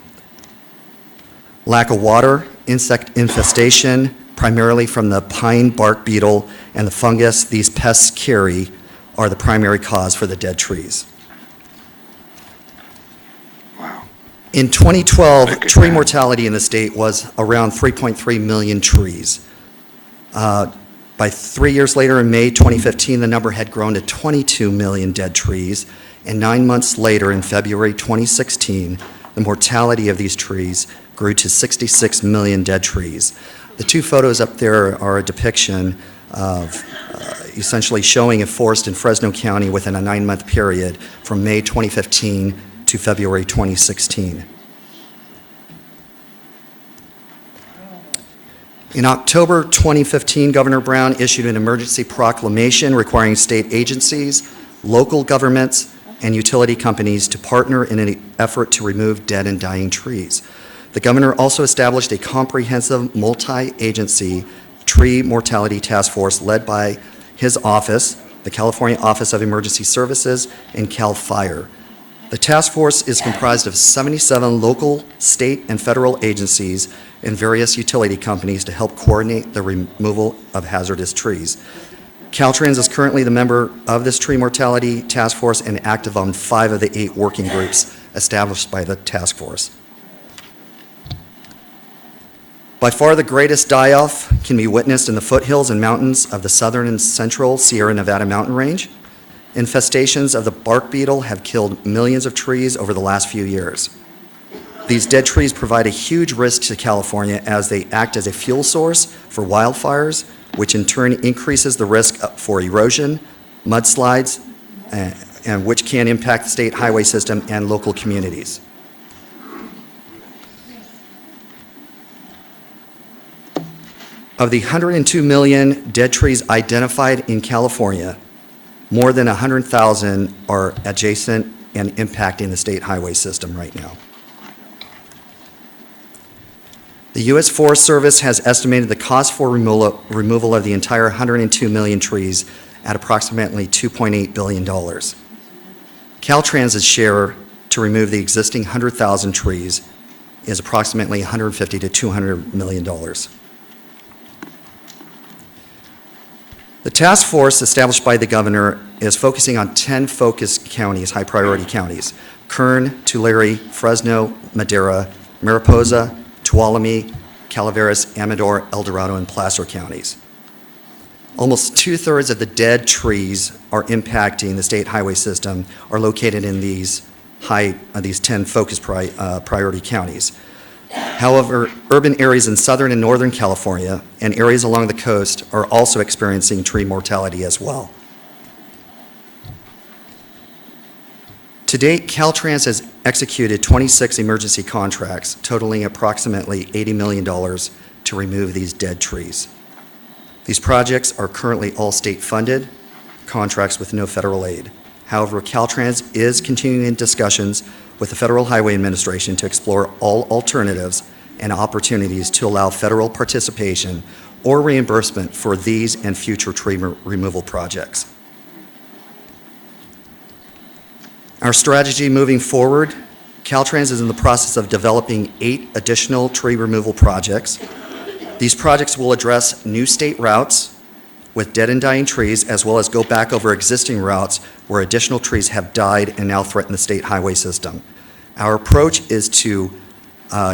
S15: Lack of water, insect infestation, primarily from the pine bark beetle and the fungus these pests carry, are the primary cause for the dead trees.
S1: Wow.
S15: In 2012, tree mortality in the state was around 3.3 million trees. By 3 years later, in May 2015, the number had grown to 22 million dead trees, and 9 months later, in February 2016, the mortality of these trees grew to 66 million dead trees. The two photos up there are a depiction of essentially showing a forest in Fresno County within a 9-month period from May 2015 to February 2016. In October 2015, Governor Brown issued an emergency proclamation requiring state agencies, local governments, and utility companies to partner in an effort to remove dead and dying trees. The governor also established a comprehensive multi-agency tree mortality task force led by his office, the California Office of Emergency Services, and CAL FIRE. The task force is comprised of 77 local, state, and federal agencies and various utility companies to help coordinate the removal of hazardous trees. Caltrans is currently the member of this tree mortality task force and active on 5 of the 8 working groups established by the task force. By far the greatest die-off can be witnessed in the foothills and mountains of the southern and central Sierra Nevada mountain range. Infestations of the bark beetle have killed millions of trees over the last few years. These dead trees provide a huge risk to California as they act as a fuel source for wildfires, which in turn increases the risk for erosion, mudslides, and which can impact the state highway system and local communities. Of the 102 million dead trees identified in California, more than 100,000 are adjacent and impacting the state highway system right now. The U.S. Forest Service has estimated the cost for removal of the entire 102 million trees at approximately $2.8 billion. Caltrans's share to remove the existing 100,000 trees is approximately $150 to $200 million. The task force established by the governor is focusing on 10 focus counties, high priority counties: Kern, Tulare, Fresno, Madera, Mariposa, Tuolumne, Calaveras, Amador, El Dorado, and Placer counties. Almost 2/3 of the dead trees are impacting the state highway system are located in these 10 focus priority counties. However, urban areas in southern and northern California and areas along the coast are also experiencing tree mortality as well. To date, Caltrans has executed 26 emergency contracts totaling approximately $80 million to remove these dead trees. These projects are currently all state-funded contracts with no federal aid. However, Caltrans is continuing discussions with the Federal Highway Administration to explore all alternatives and opportunities to allow federal participation or reimbursement for these and future tree removal projects. Our strategy moving forward, Caltrans is in the process of developing 8 additional tree removal projects. These projects will address new state routes with dead and dying trees, as well as go back over existing routes where additional trees have died and now threaten the state highway system. Our approach is to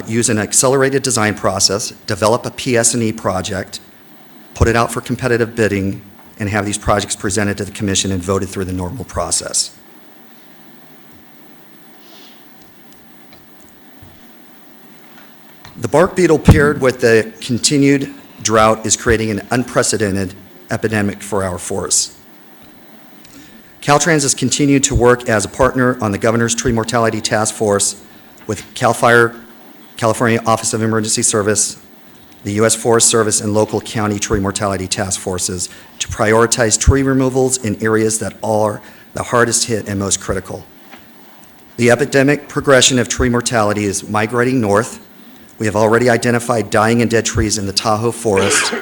S15: use an accelerated design process, develop a PS&E project, put it out for competitive bidding, and have these projects presented to the commission and voted through the normal process. The bark beetle paired with the continued drought is creating an unprecedented epidemic for our forests. Caltrans has continued to work as a partner on the Governor's Tree Mortality Task Force with CAL FIRE, California Office of Emergency Service, the U.S. Forest Service, and local county tree mortality task forces to prioritize tree removals in areas that are the hardest hit and most critical. The epidemic progression of tree mortality is migrating north. We have already identified dying and dead trees in the Tahoe Forest,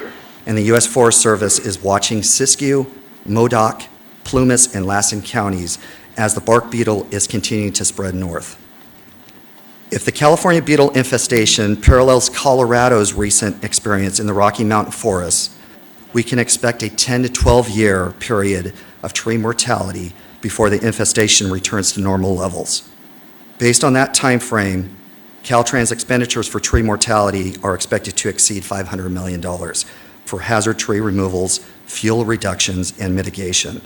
S15: and the U.S. Forest Service is watching Siskiyou, Modoc, Plumas, and Lassen counties as the bark beetle is continuing to spread north. If the California beetle infestation parallels Colorado's recent experience in the Rocky Mountain forests, we can expect a 10 to 12-year period of tree mortality before the infestation returns to normal levels. Based on that time frame, Caltrans expenditures for tree mortality are expected to exceed $500 million for hazard tree removals, fuel reductions, and mitigation.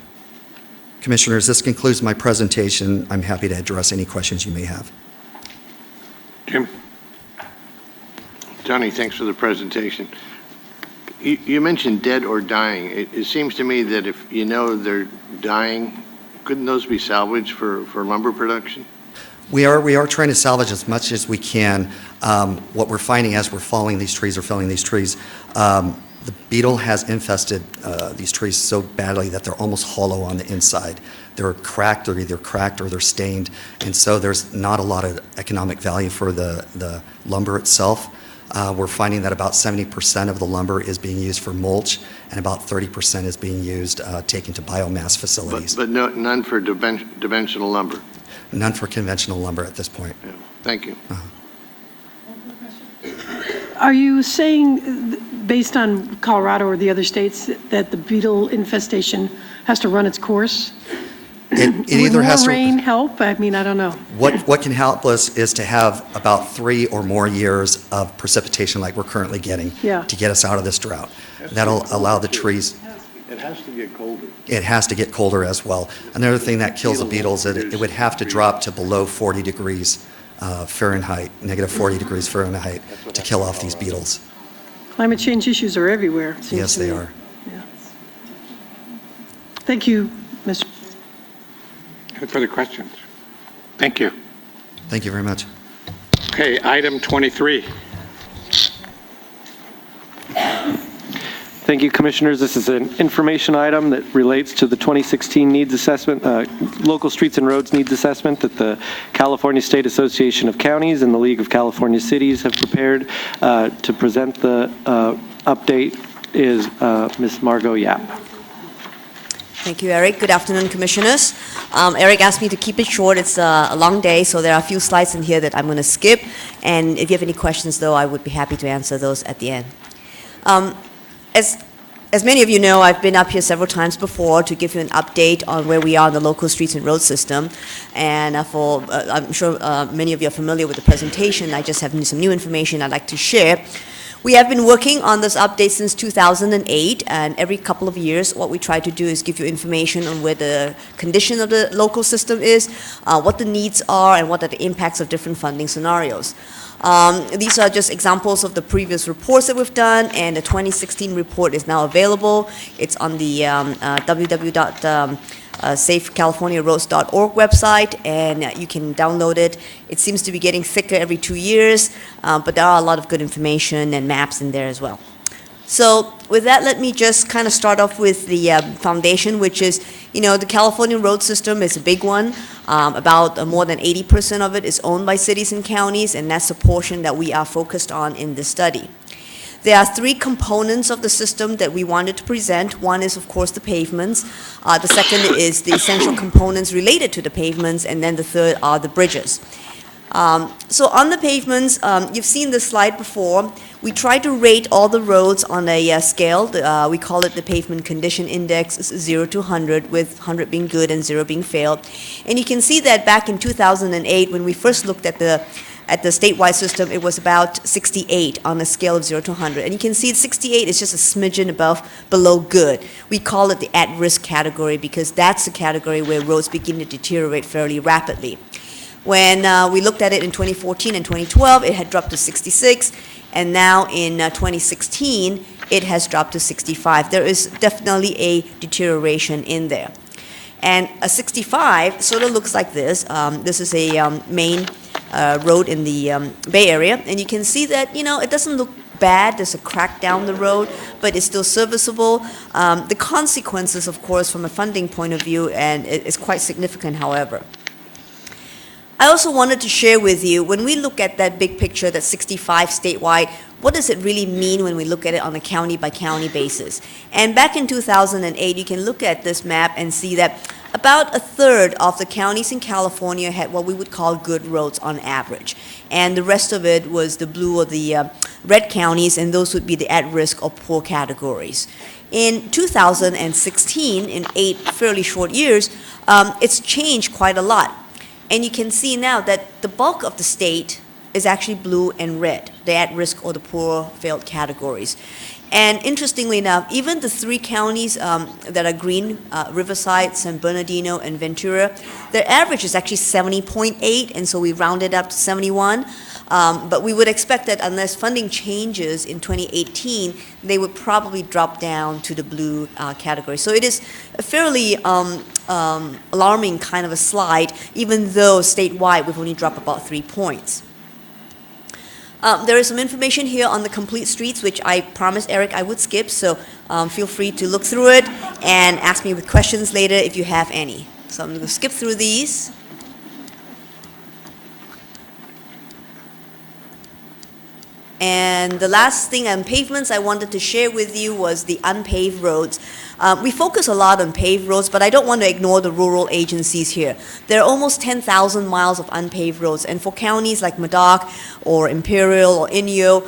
S15: Commissioners, this concludes my presentation. I'm happy to address any questions you may have.
S1: Jim?
S11: Johnny, thanks for the presentation. You mentioned dead or dying. It seems to me that if you know they're dying, couldn't those be salvaged for lumber production?
S15: We are trying to salvage as much as we can. What we're finding as we're felling these trees, the beetle has infested these trees so badly that they're almost hollow on the inside. They're cracked, they're either cracked or they're stained, and so there's not a lot of economic value for the lumber itself. We're finding that about 70% of the lumber is being used for mulch, and about 30% is being used taken to biomass facilities.
S11: But none for dimensional lumber?
S15: None for conventional lumber at this point.
S11: Yeah. Thank you.
S8: Are you saying, based on Colorado or the other states, that the beetle infestation has to run its course?
S15: It either has
S8: Would
S15: to...
S8: more rain help? I mean, I don't know.
S15: What can help us is to have about 3 or more years of precipitation like we're currently getting
S8: Yeah.
S15: to get us out of this drought. That'll allow the trees...
S11: It has to get colder.
S15: It has to get colder as well. Another thing that kills the beetles, it would have to drop to below 40 degrees Fahrenheit, negative 40 degrees Fahrenheit, to kill off these beetles.
S8: Climate change issues are everywhere, it seems
S15: Yes,
S8: to
S15: they
S8: me.
S15: are.
S8: Yeah. Thank you, Mr.
S1: Any further questions? Thank you.
S15: Thank you very much.
S1: Okay, item 23.
S16: Thank you, Commissioners. This is an information item that relates to the 2016 needs assessment, local streets and roads needs assessment that the California State Association of Counties and the League of California Cities have prepared. To present the update is Ms. Margo Yap.
S17: Thank you, Eric. Good afternoon, Commissioners. Eric asked me to keep it short. It's a long day, so there are a few slides in here that I'm going to skip. And if you have any questions, though, I would be happy to answer those at the end. As many of you know, I've been up here several times before to give you an update on where we are in the local streets and road system. And I'm sure many of you are familiar with the presentation. I just have some new information I'd like to share. We have been working on this update since 2008, and every couple of years, what we try to do is give you information on where the condition of the local system is, what the needs are, and what are the impacts of different funding scenarios. These are just examples of the previous reports that we've done, and the 2016 report is now available. It's on the www.safecaliforniaroads.org website, and you can download it. It seems to be getting thicker every 2 years, but there are a lot of good information and maps in there as well. So with that, let me just kind of start off with the foundation, which is, the California road system is a big one. About more than 80% of it is owned by cities and counties, and that's the portion that we are focused on in this study. There are 3 components of the system that we wanted to present. One is, of course, the pavements. The second is the essential components related to the pavements, and then the third are the bridges. So on the pavements, you've seen this slide before. We try to rate all the roads on a scale. We call it the pavement condition index, 0 to 100, with 100 being good and 0 being failed. And you can see that back in 2008, when we first looked at the statewide system, it was about 68 on a scale of 0 to 100. And you can see 68 is just a smidgen below good. We call it the at-risk category because that's the category where roads begin to deteriorate fairly rapidly. When we looked at it in 2014 and 2012, it had dropped to 66, and now in 2016, it has dropped to 65. There is definitely a deterioration in there. And a 65 sort of looks like this. This is a main road in the Bay Area, and you can see that, it doesn't look bad. There's a crack down the road, but it's still serviceable. The consequences, of course, from a funding point of view, and it's quite significant, however. I also wanted to share with you, when we look at that big picture, that 65 statewide, what does it really mean when we look at it on a county-by-county basis? And back in 2008, you can look at this map and see that about a third of the counties in California had what we would call good roads on average. And the rest of it was the blue or the red counties, and those would be the at-risk or poor categories. In 2016, in 8 fairly short years, it's changed quite a lot. And you can see now that the bulk of the state is actually blue and red, the at-risk or the poor failed categories. And interestingly enough, even the 3 counties that are green, Riverside, San Bernardino, and Ventura, their average is actually 70.8, and so we rounded up to 71. But we would expect that unless funding changes in 2018, they would probably drop down to the blue category. So it is a fairly alarming kind of a slide, even though statewide we've only dropped about 3 points. There is some information here on the complete streets, which I promised Eric I would skip, so feel free to look through it and ask me with questions later if you have any. So I'm going to skip through these. And the last thing on pavements I wanted to share with you was the unpaved roads. We focus a lot on paved roads, but I don't want to ignore the rural agencies here. There are almost 10,000 miles of unpaved roads, and for counties like Madoc or Imperial or Inyo,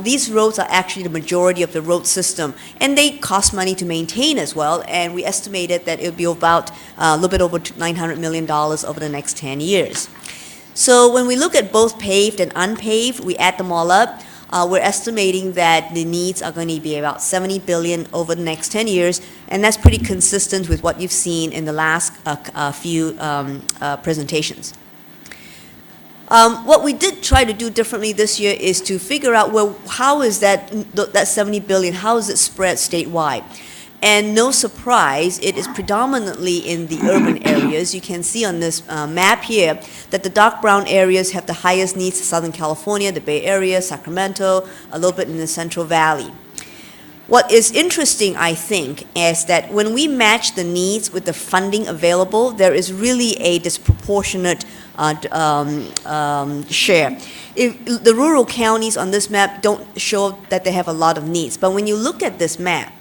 S17: these roads are actually the majority of the road system, and they cost money to maintain as well, and we estimated that it would be about a little bit over $900 million over the next 10 years. So when we look at both paved and unpaved, we add them all up. We're estimating that the needs are going to be about $70 billion over the next 10 years, and that's pretty consistent with what you've seen in the last few presentations. What we did try to do differently this year is to figure out, well, how is that $70 billion, how is it spread statewide? And no surprise, it is predominantly in the urban areas. You can see on this map here that the dark brown areas have the highest needs: Southern California, the Bay Area, Sacramento, a little bit in the Central Valley. What is interesting, I think, is that when we match the needs with the funding available, there is really a disproportionate share. If the rural counties on this map don't show that they have a lot of needs, but when you look at this map,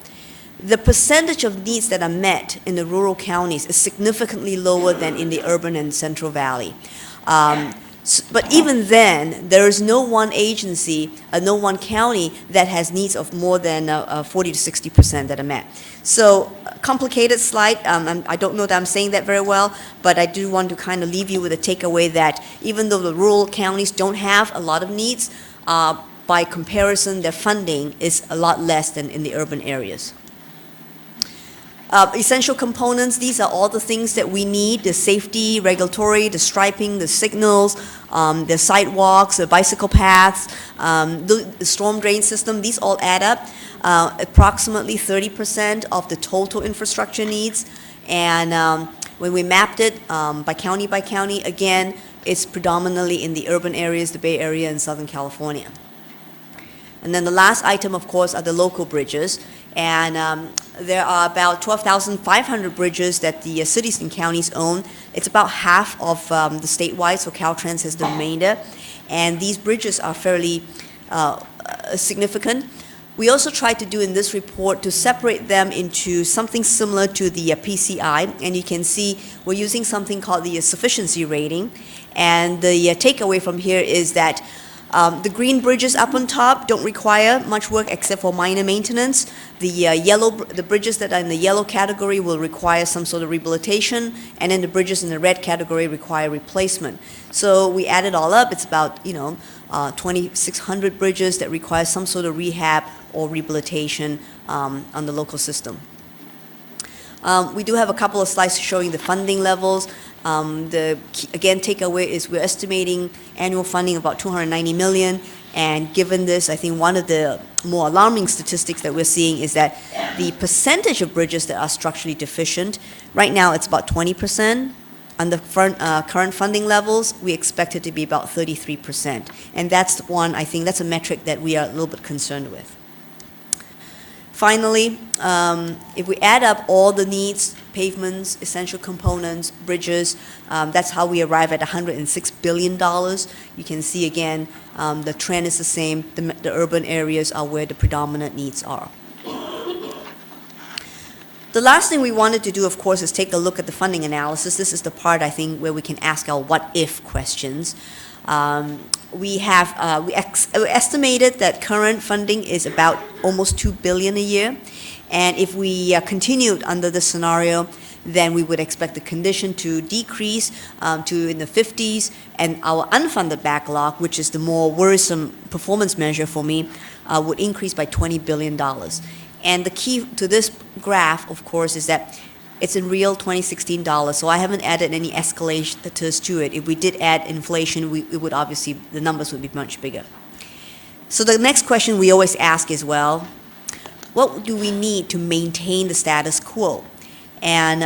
S17: the percentage of needs that are met in the rural counties is significantly lower than in the urban and Central Valley. But even then, there is no one agency, no one county that has needs of more than 40 to 60% that are met. So, complicated slide. I don't know that I'm saying that very well, but I do want to kind of leave you with a takeaway that even though the rural counties don't have a lot of needs, by comparison, their funding is a lot less than in the urban areas. Essential components, these are all the things that we need: the safety, regulatory, the striping, the signals, the sidewalks, the bicycle paths, the storm drain system. These all add up. Approximately 30% of the total infrastructure needs. And when we mapped it by county, again, it's predominantly in the urban areas, the Bay Area and Southern California. And then the last item, of course, are the local bridges. And there are about 12,500 bridges that the cities and counties own. It's about half of the statewide, so Caltrans has the remainder. And these bridges are fairly significant. We also tried to do in this report to separate them into something similar to the PCI. And you can see we're using something called the sufficiency rating. And the takeaway from here is that the green bridges up on top don't require much work except for minor maintenance. The bridges that are in the yellow category will require some sort of rehabilitation, and then the bridges in the red category require replacement. So we add it all up, it's about 2,600 bridges that require some sort of rehab or rehabilitation on the local system. We do have a couple of slides showing the funding levels. The again takeaway is we're estimating annual funding about $290 million, and given this, I think one of the more alarming statistics that we're seeing is that the percentage of bridges that are structurally deficient, right now it's about 20%. On the current funding levels, we expect it to be about 33%, and that's one, I think that's a metric that we are a little bit concerned with. Finally, if we add up all the needs, pavements, essential components, bridges, that's how we arrive at $106 billion. You can see again, the trend is the same. The urban areas are where the predominant needs are. The last thing we wanted to do, of course, is take a look at the funding analysis. This is the part, I think, where we can ask our what-if questions. We estimated that current funding is about almost $2 billion a year, and if we continued under this scenario, then we would expect the condition to decrease to in the 50s, and our unfunded backlog, which is the more worrisome performance measure for me, would increase by $20 billion. And the key to this graph, of course, is that it's in real 2016 dollars, so I haven't added any escalators to it. If we did add inflation, it would obviously, the numbers would be much bigger. So the next question we always ask is, well, what do we need to maintain the status quo? And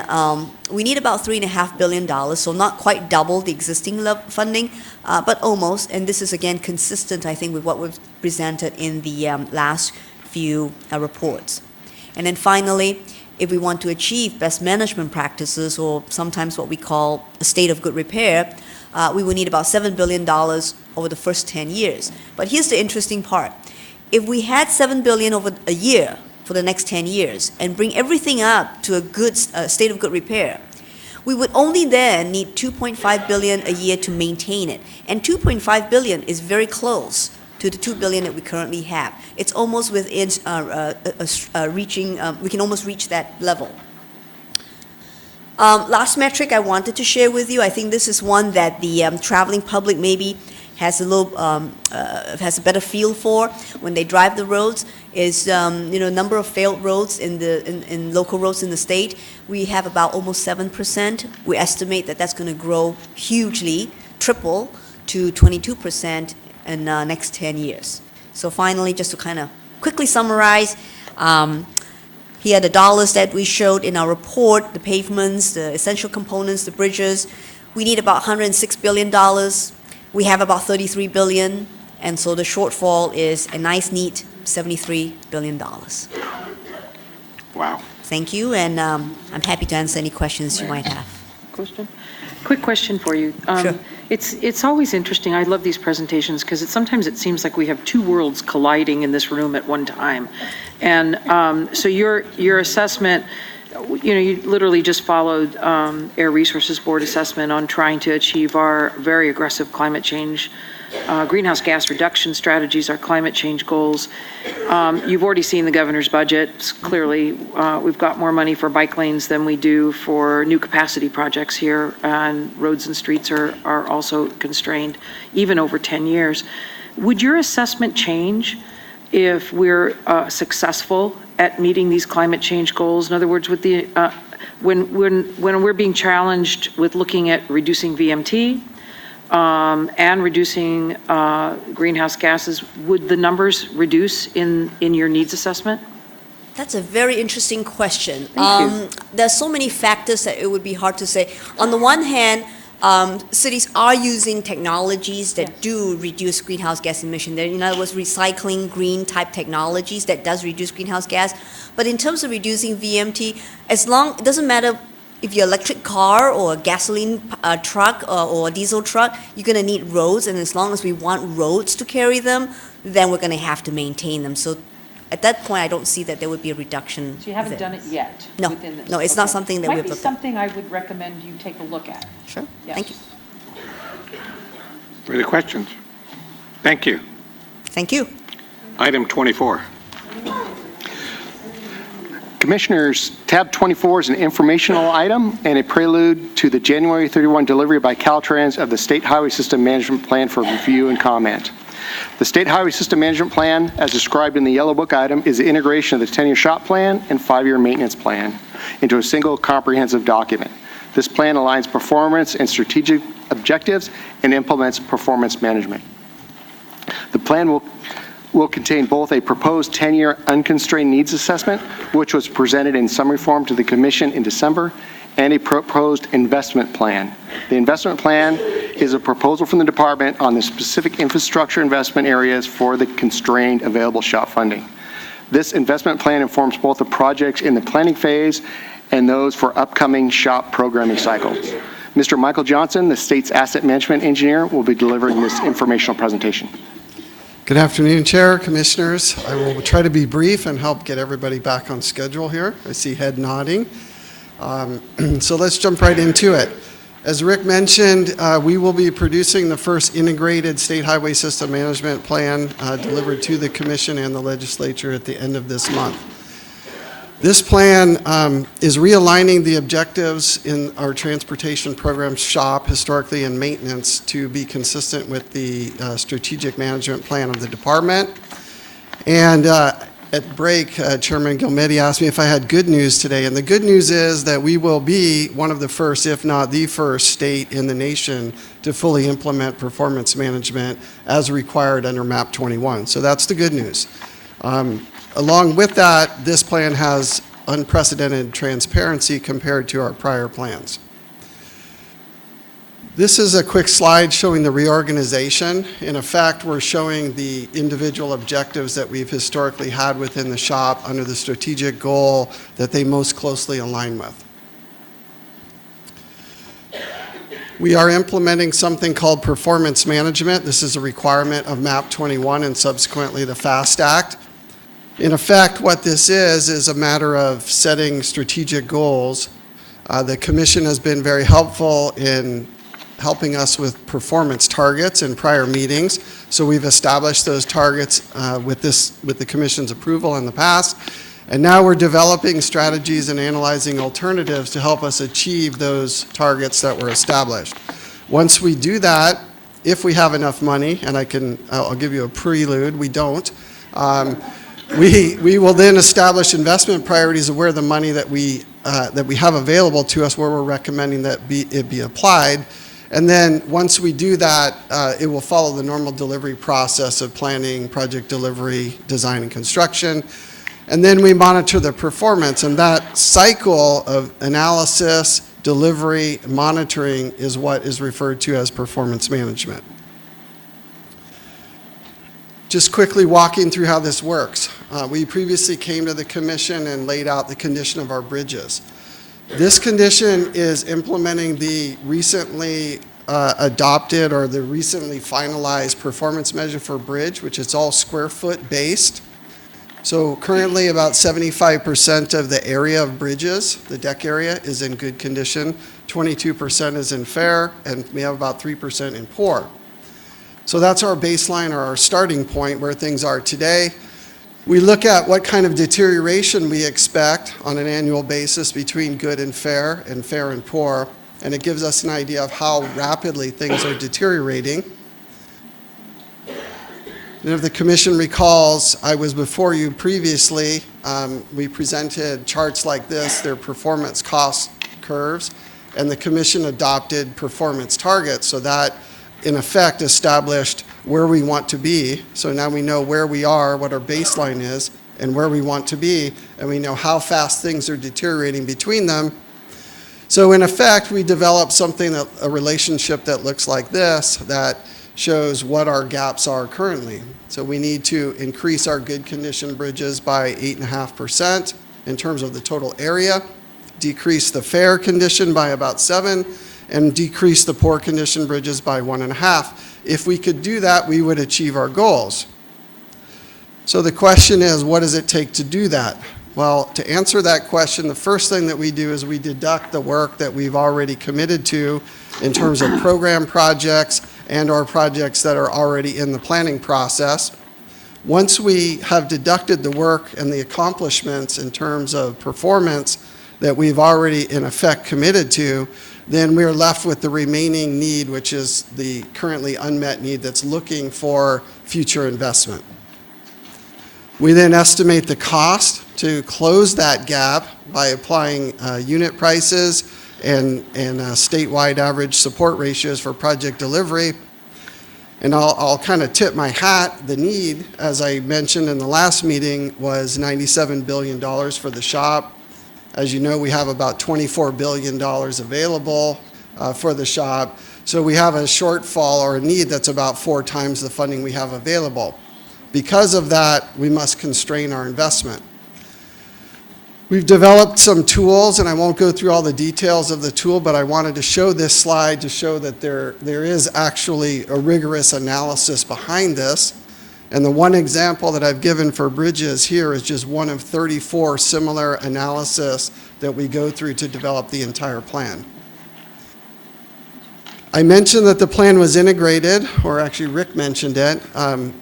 S17: we need about $3.5 billion, so not quite double the existing funding, but almost, and this is again consistent, I think, with what we've presented in the last few reports. And then finally, if we want to achieve best management practices, or sometimes what we call a state of good repair, we would need about $7 billion over the first 10 years. But here's the interesting part. If we had $7 billion over a year for the next 10 years and bring everything up to a good state of good repair, we would only then need $2.5 billion a year to maintain it. And $2.5 billion is very close to the $2 billion that we currently have. It's almost within reaching, we can almost reach that level. Last metric I wanted to share with you, I think this is one that the traveling public maybe has a little, has a better feel for when they drive the roads, is number of failed roads in local roads in the state. We have about almost 7%. We estimate that that's going to grow hugely, triple to 22% in the next 10 years. So finally, just to kind of quickly summarize, here are the dollars that we showed in our report, the pavements, the essential components, the bridges. We need about $106 billion. We have about $33 billion, and so the shortfall is a nice, neat $73 billion.
S1: Wow.
S17: Thank you, and I'm happy to answer any questions you might have.
S7: Question? Quick question for you.
S17: Sure.
S7: It's always interesting. I love these presentations because sometimes it seems like we have two worlds colliding in this room at one time. And so your assessment, you literally just followed Air Resources Board assessment on trying to achieve our very aggressive climate change greenhouse gas reduction strategies, our climate change goals. You've already seen the governor's budget. Clearly, we've got more money for bike lanes than we do for new capacity projects here, and roads and streets are also constrained, even over 10 years. Would your assessment change if we're successful at meeting these climate change goals? In other words, with the when we're being challenged with looking at reducing VMT, and reducing greenhouse gases, would the numbers reduce in your needs assessment?
S17: That's a very interesting question.
S7: Thank you.
S17: There's so many factors that it would be hard to say. On the one hand, cities are using technologies that do reduce greenhouse gas emission. They're, in other words, recycling green type technologies that does reduce greenhouse gas. But in terms of reducing VMT, it doesn't matter if you're an electric car or a gasoline truck or a diesel truck, you're going to need roads, and as long as we want roads to carry them, then we're going to have to maintain them. So at that point, I don't see that there would be a reduction.
S7: So you haven't done it yet?
S17: No,
S7: within this.
S17: no, it's not something that we've
S7: Might be
S17: looked at.
S7: something I would recommend you take a look at.
S17: Sure,
S7: Yes.
S17: thank you.
S1: Further questions? Thank you.
S17: Thank you.
S1: Item 24.
S14: Commissioners, tab 24 is an informational item and a prelude to the January 31 delivery by Caltrans of the State Highway System Management Plan for review and comment. The State Highway System Management Plan, as described in the Yellow Book item, is the integration of the 10-year SHOP plan and 5-year maintenance plan into a single comprehensive document. This plan aligns performance and strategic objectives and implements performance management. The plan will contain both a proposed 10-year unconstrained needs assessment, which was presented in summary form to the Commission in December, and a proposed investment plan. The investment plan is a proposal from the department on the specific infrastructure investment areas for the constrained available SHOP funding. This investment plan informs both the projects in the planning phase and those for upcoming SHOP programming cycles. Mr. Michael Johnson, the state's asset management engineer, will be delivering this informational presentation.
S18: Good afternoon, Chair, Commissioners. I will try to be brief and help get everybody back on schedule here. I see head nodding. So let's jump right into it. As Rick mentioned, we will be producing the first integrated state highway system management plan delivered to the Commission and the legislature at the end of this month. This plan is realigning the objectives in our transportation program SHOP historically and maintenance to be consistent with the strategic management plan of the department. And at break, Chairman Gilmetti asked me if I had good news today. And the good news is that we will be one of the first, if not the first, state in the nation to fully implement performance management as required under MAP 21. So that's the good news. Along with that, this plan has unprecedented transparency compared to our prior plans. This is a quick slide showing the reorganization. In effect, we're showing the individual objectives that we've historically had within the SHOP under the strategic goal that they most closely align with. We are implementing something called performance management. This is a requirement of MAP 21 and subsequently the FAST Act. In effect, what this is a matter of setting strategic goals. The Commission has been very helpful in helping us with performance targets in prior meetings. So we've established those targets with the Commission's approval in the past. And now we're developing strategies and analyzing alternatives to help us achieve those targets that were established. Once we do that, if we have enough money, and I'll give you a prelude, we don't, we will then establish investment priorities of where the money that we have available to us, where we're recommending that it be applied. And then once we do that, it will follow the normal delivery process of planning, project delivery, design, and construction. And then we monitor the performance, and that cycle of analysis, delivery, monitoring is what is referred to as performance management. Just quickly walking through how this works. We previously came to the Commission and laid out the condition of our bridges. This condition is implementing the recently adopted or the recently finalized performance measure for bridge, which is all square foot based. So currently about 75% of the area of bridges, the deck area, is in good condition, 22% is in fair, and we have about 3% in poor. So that's our baseline or our starting point where things are today. We look at what kind of deterioration we expect on an annual basis between good and fair and poor, and it gives us an idea of how rapidly things are deteriorating. And if the Commission recalls, I was before you previously, we presented charts like this, their performance cost curves, and the Commission adopted performance targets, so that in effect established where we want to be. So now we know where we are, what our baseline is, and where we want to be, and we know how fast things are deteriorating between them. So in effect, we developed a relationship that looks like this, that shows what our gaps are currently. So we need to increase our good condition bridges by 8.5% in terms of the total area, decrease the fair condition by about 7%, and decrease the poor condition bridges by 1.5%. If we could do that, we would achieve our goals. So the question is, what does it take to do that? Well, to answer that question, the first thing that we do is we deduct the work that we've already committed to in terms of program projects and our projects that are already in the planning process. Once we have deducted the work and the accomplishments in terms of performance that we've already in effect committed to, then we're left with the remaining need, which is the currently unmet need that's looking for future investment. We then estimate the cost to close that gap by applying unit prices and statewide average support ratios for project delivery. And I'll kind of tip my hat. The need, as I mentioned in the last meeting, was $97 billion for the shop. As you know, we have about $24 billion available for the shop. So we have a shortfall or a need that's about 4 times the funding we have available. Because of that, we must constrain our investment. We've developed some tools, and I won't go through all the details of the tool, but I wanted to show this slide to show that there is actually a rigorous analysis behind this. And the one example that I've given for bridges here is just one of 34 similar analysis that we go through to develop the entire plan. I mentioned that the plan was integrated, or actually Rick mentioned it.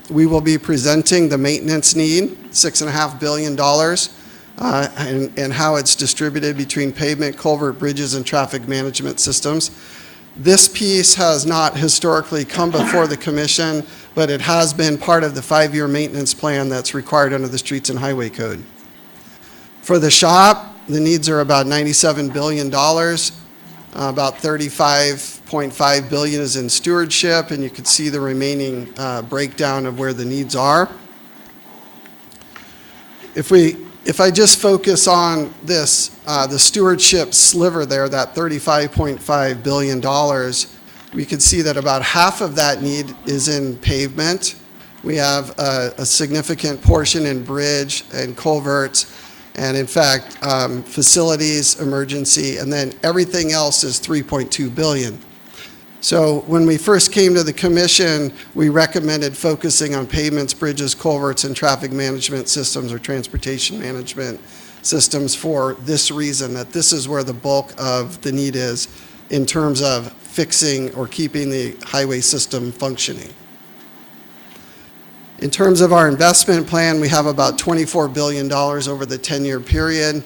S18: We will be presenting the maintenance need, $6.5 billion, and how it's distributed between pavement, culvert, bridges, and traffic management systems. This piece has not historically come before the Commission, but it has been part of the 5-year maintenance plan that's required under the Streets and Highway Code. For the shop, the needs are about $97 billion. About $35.5 billion is in stewardship, and you can see the remaining breakdown of where the needs are. If I just focus on this, the stewardship sliver there, that $35.5 billion, we can see that about half of that need is in pavement. We have a significant portion in bridge and culverts, and in fact, facilities, emergency, and then everything else is $3.2 billion. So when we first came to the commission, we recommended focusing on pavements, bridges, culverts, and traffic management systems or transportation management systems for this reason, that this is where the bulk of the need is in terms of fixing or keeping the highway system functioning. In terms of our investment plan, we have about $24 billion over the 10-year period.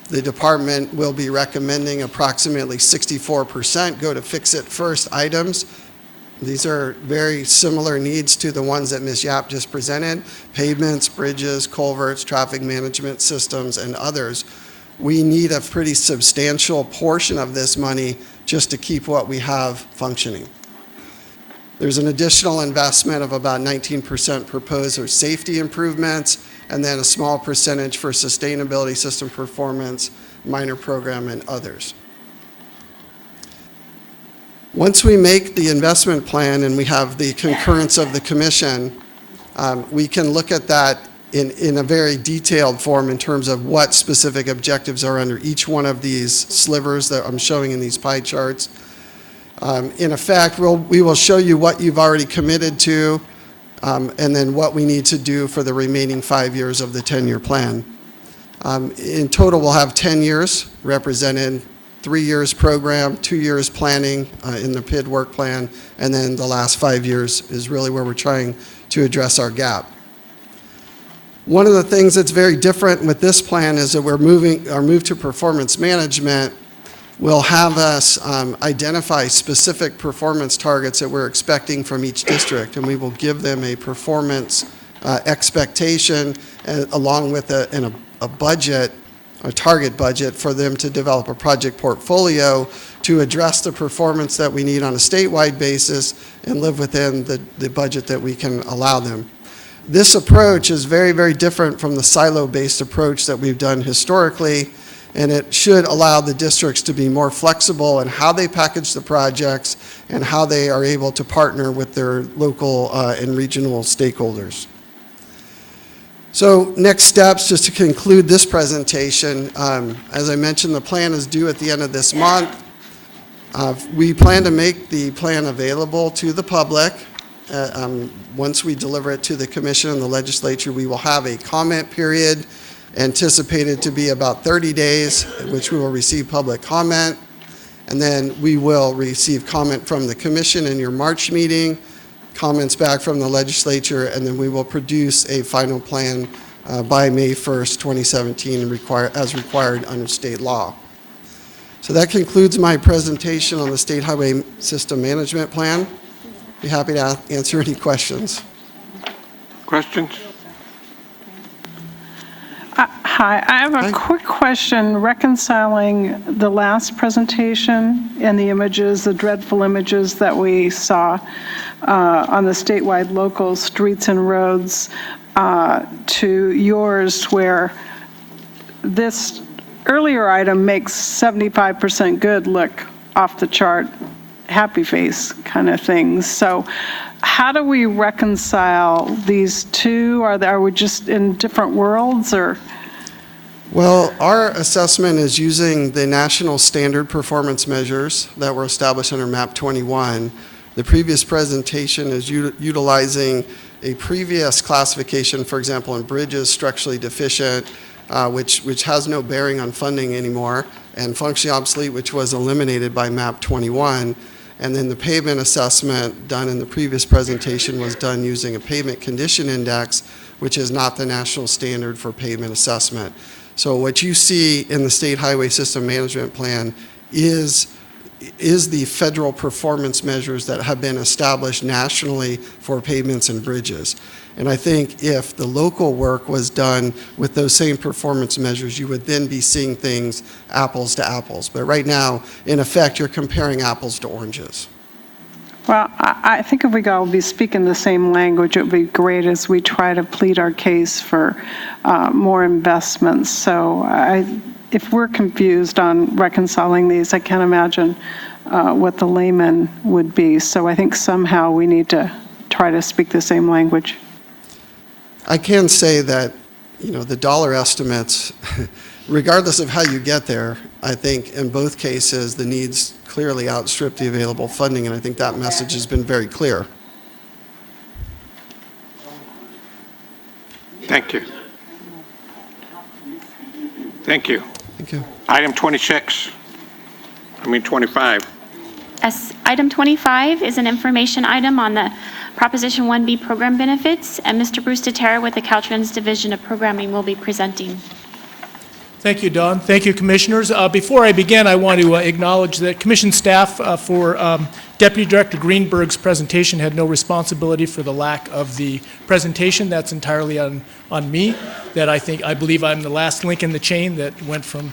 S18: The department will be recommending approximately 64% go to fix-it-first items. These are very similar needs to the ones that Ms. Yap just presented: pavements, bridges, culverts, traffic management systems, and others. We need a pretty substantial portion of this money just to keep what we have functioning. There's an additional investment of about 19% proposed for safety improvements, and then a small percentage for sustainability, system performance, minor program, and others. Once we make the investment plan and we have the concurrence of the commission, we can look at that in a very detailed form in terms of what specific objectives are under each one of these slivers that I'm showing in these pie charts. In effect, we will show you what you've already committed to, and then what we need to do for the remaining 5 years of the 10-year plan. In total, we'll have 10 years represented, 3 years program, 2 years planning in the PID work plan, and then the last 5 years is really where we're trying to address our gap. One of the things that's very different with this plan is that our move to performance management will have us identify specific performance targets that we're expecting from each district, and we will give them a performance expectation along with a budget, a target budget for them to develop a project portfolio to address the performance that we need on a statewide basis and live within the budget that we can allow them. This approach is very, very different from the silo-based approach that we've done historically, and it should allow the districts to be more flexible in how they package the projects and how they are able to partner with their local and regional stakeholders. So next steps, just to conclude this presentation, as I mentioned, the plan is due at the end of this month. We plan to make the plan available to the public. Once we deliver it to the commission and the legislature, we will have a comment period anticipated to be about 30 days, in which we will receive public comment. And then we will receive comment from the commission in your March meeting, comments back from the legislature, and then we will produce a final plan by May 1st, 2017, as required under state law. So that concludes my presentation on the State Highway System Management Plan. Be happy to answer any questions.
S1: Questions?
S13: Hi, I have a quick question reconciling the last presentation and the images, the dreadful images that we saw on the statewide local streets and roads to yours, where this earlier item makes 75% good look off the chart, happy face kind of things. So how do we reconcile these two? Are we just in different worlds, or?
S18: Well, our assessment is using the national standard performance measures that were established under MAP 21. The previous presentation is utilizing a previous classification, for example, in bridges, structurally deficient, which has no bearing on funding anymore, and functionally obsolete, which was eliminated by MAP 21. And then the pavement assessment done in the previous presentation was done using a pavement condition index, which is not the national standard for pavement assessment. So what you see in the State Highway System Management Plan is the federal performance measures that have been established nationally for pavements and bridges. And I think if the local work was done with those same performance measures, you would then be seeing things apples to apples. But right now, in effect, you're comparing apples to oranges.
S13: Well, I think if we could all be speaking the same language, it would be great as we try to plead our case for more investments. So if we're confused on reconciling these, I can't imagine what the layman would be. So I think somehow we need to try to speak the same language.
S18: I can say that, the dollar estimates, regardless of how you get there, I think in both cases, the needs clearly outstrip the available funding, and I think that message has been very clear.
S1: Thank you. Thank you.
S18: Thank you.
S1: Item 25.
S19: Item 25 is an information item on the Proposition 1B program benefits, and Mr. Bruce Deterra with the Caltrans Division of Programming will be presenting.
S20: Thank you, Dawn. Thank you, Commissioners. Before I begin, I want to acknowledge that Commission staff for Deputy Director Greenberg's presentation had no responsibility for the lack of the presentation. That's entirely on me. I believe I'm the last link in the chain that went from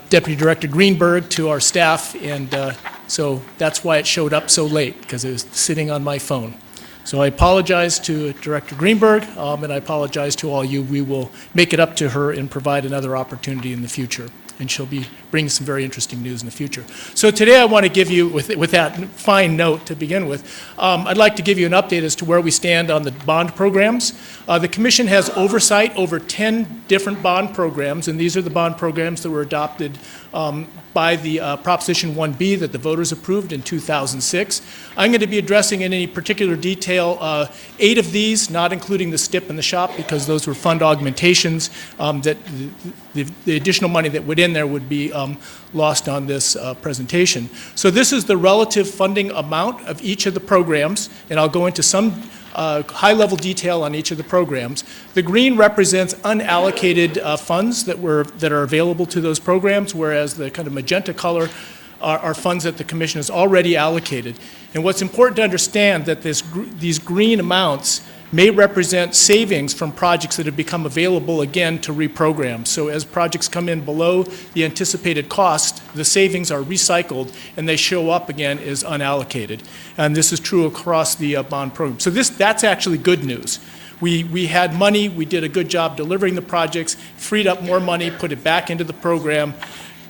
S20: Deputy Director Greenberg to our staff, and so that's why it showed up so late, because it was sitting on my phone. So I apologize to Director Greenberg, and I apologize to all you. We will make it up to her and provide another opportunity in the future. And she'll be bringing some very interesting news in the future. So today I want to give you, with that fine note to begin with, I'd like to give you an update as to where we stand on the bond programs. The Commission has oversight over 10 different bond programs, and these are the bond programs that were adopted by the Proposition 1B that the voters approved in 2006. I'm going to be addressing in any particular detail 8 of these, not including the STIP and the SHOP, because those were fund augmentations that the additional money that went in there would be lost on this presentation. So this is the relative funding amount of each of the programs, and I'll go into some high-level detail on each of the programs. The green represents unallocated funds that are available to those programs, whereas the kind of magenta color are funds that the Commission has already allocated. And what's important to understand that these green amounts may represent savings from projects that have become available again to reprogram. So as projects come in below the anticipated cost, the savings are recycled and they show up again as unallocated. And this is true across the bond program. So that's actually good news. We had money, we did a good job delivering the projects, freed up more money, put it back into the program,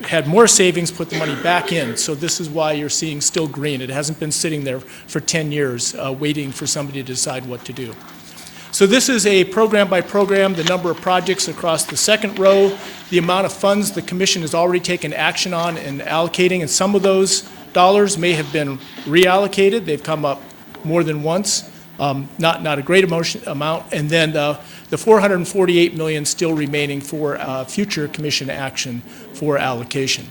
S20: had more savings, put the money back in. So this is why you're seeing still green. It hasn't been sitting there for 10 years waiting for somebody to decide what to do. So this is a program by program, the number of projects across the second row, the amount of funds the Commission has already taken action on and allocating, and some of those dollars may have been reallocated. They've come up more than once, not a great amount, and then the $448 million still remaining for future Commission action for allocation.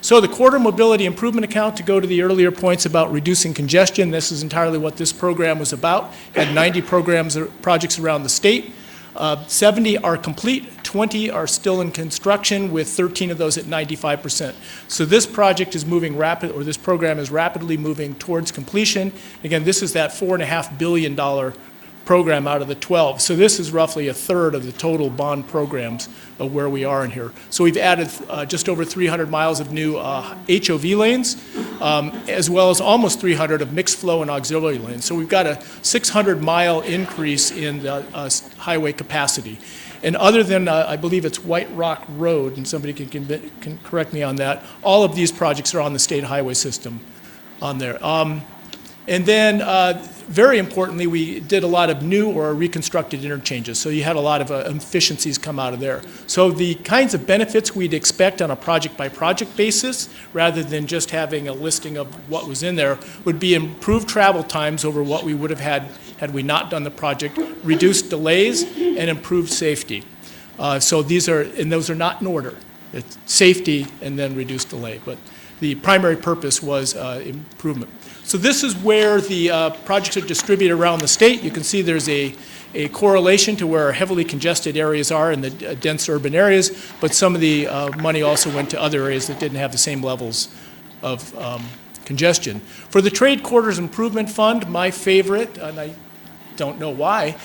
S20: So the Corridor Mobility Improvement Account, to go to the earlier points about reducing congestion, this is entirely what this program was about. Had 90 projects around the state. 70 are complete, 20 are still in construction, with 13 of those at 95%. So this project is moving this program is rapidly moving towards completion. Again, this is that $4.5 billion program out of the 12. So this is roughly a third of the total bond programs of where we are in here. So we've added just over 300 miles of new HOV lanes, as well as almost 300 of mixed flow and auxiliary lanes. So we've got a 600-mile increase in the highway capacity. And other than, I believe it's White Rock Road, and somebody can correct me on that, all of these projects are on the state highway system on there. And then, very importantly, we did a lot of new or reconstructed interchanges. So you had a lot of efficiencies come out of there. So the kinds of benefits we'd expect on a project-by-project basis, rather than just having a listing of what was in there, would be improved travel times over what we would have had we not done the project, reduced delays, and improved safety. So those are not in order. It's safety and then reduced delay. But the primary purpose was improvement. So this is where the projects are distributed around the state. You can see there's a correlation to where our heavily congested areas are in the dense urban areas, but some of the money also went to other areas that didn't have the same levels of congestion. For the Trade Corridors Improvement Fund, my favorite, and I don't know why,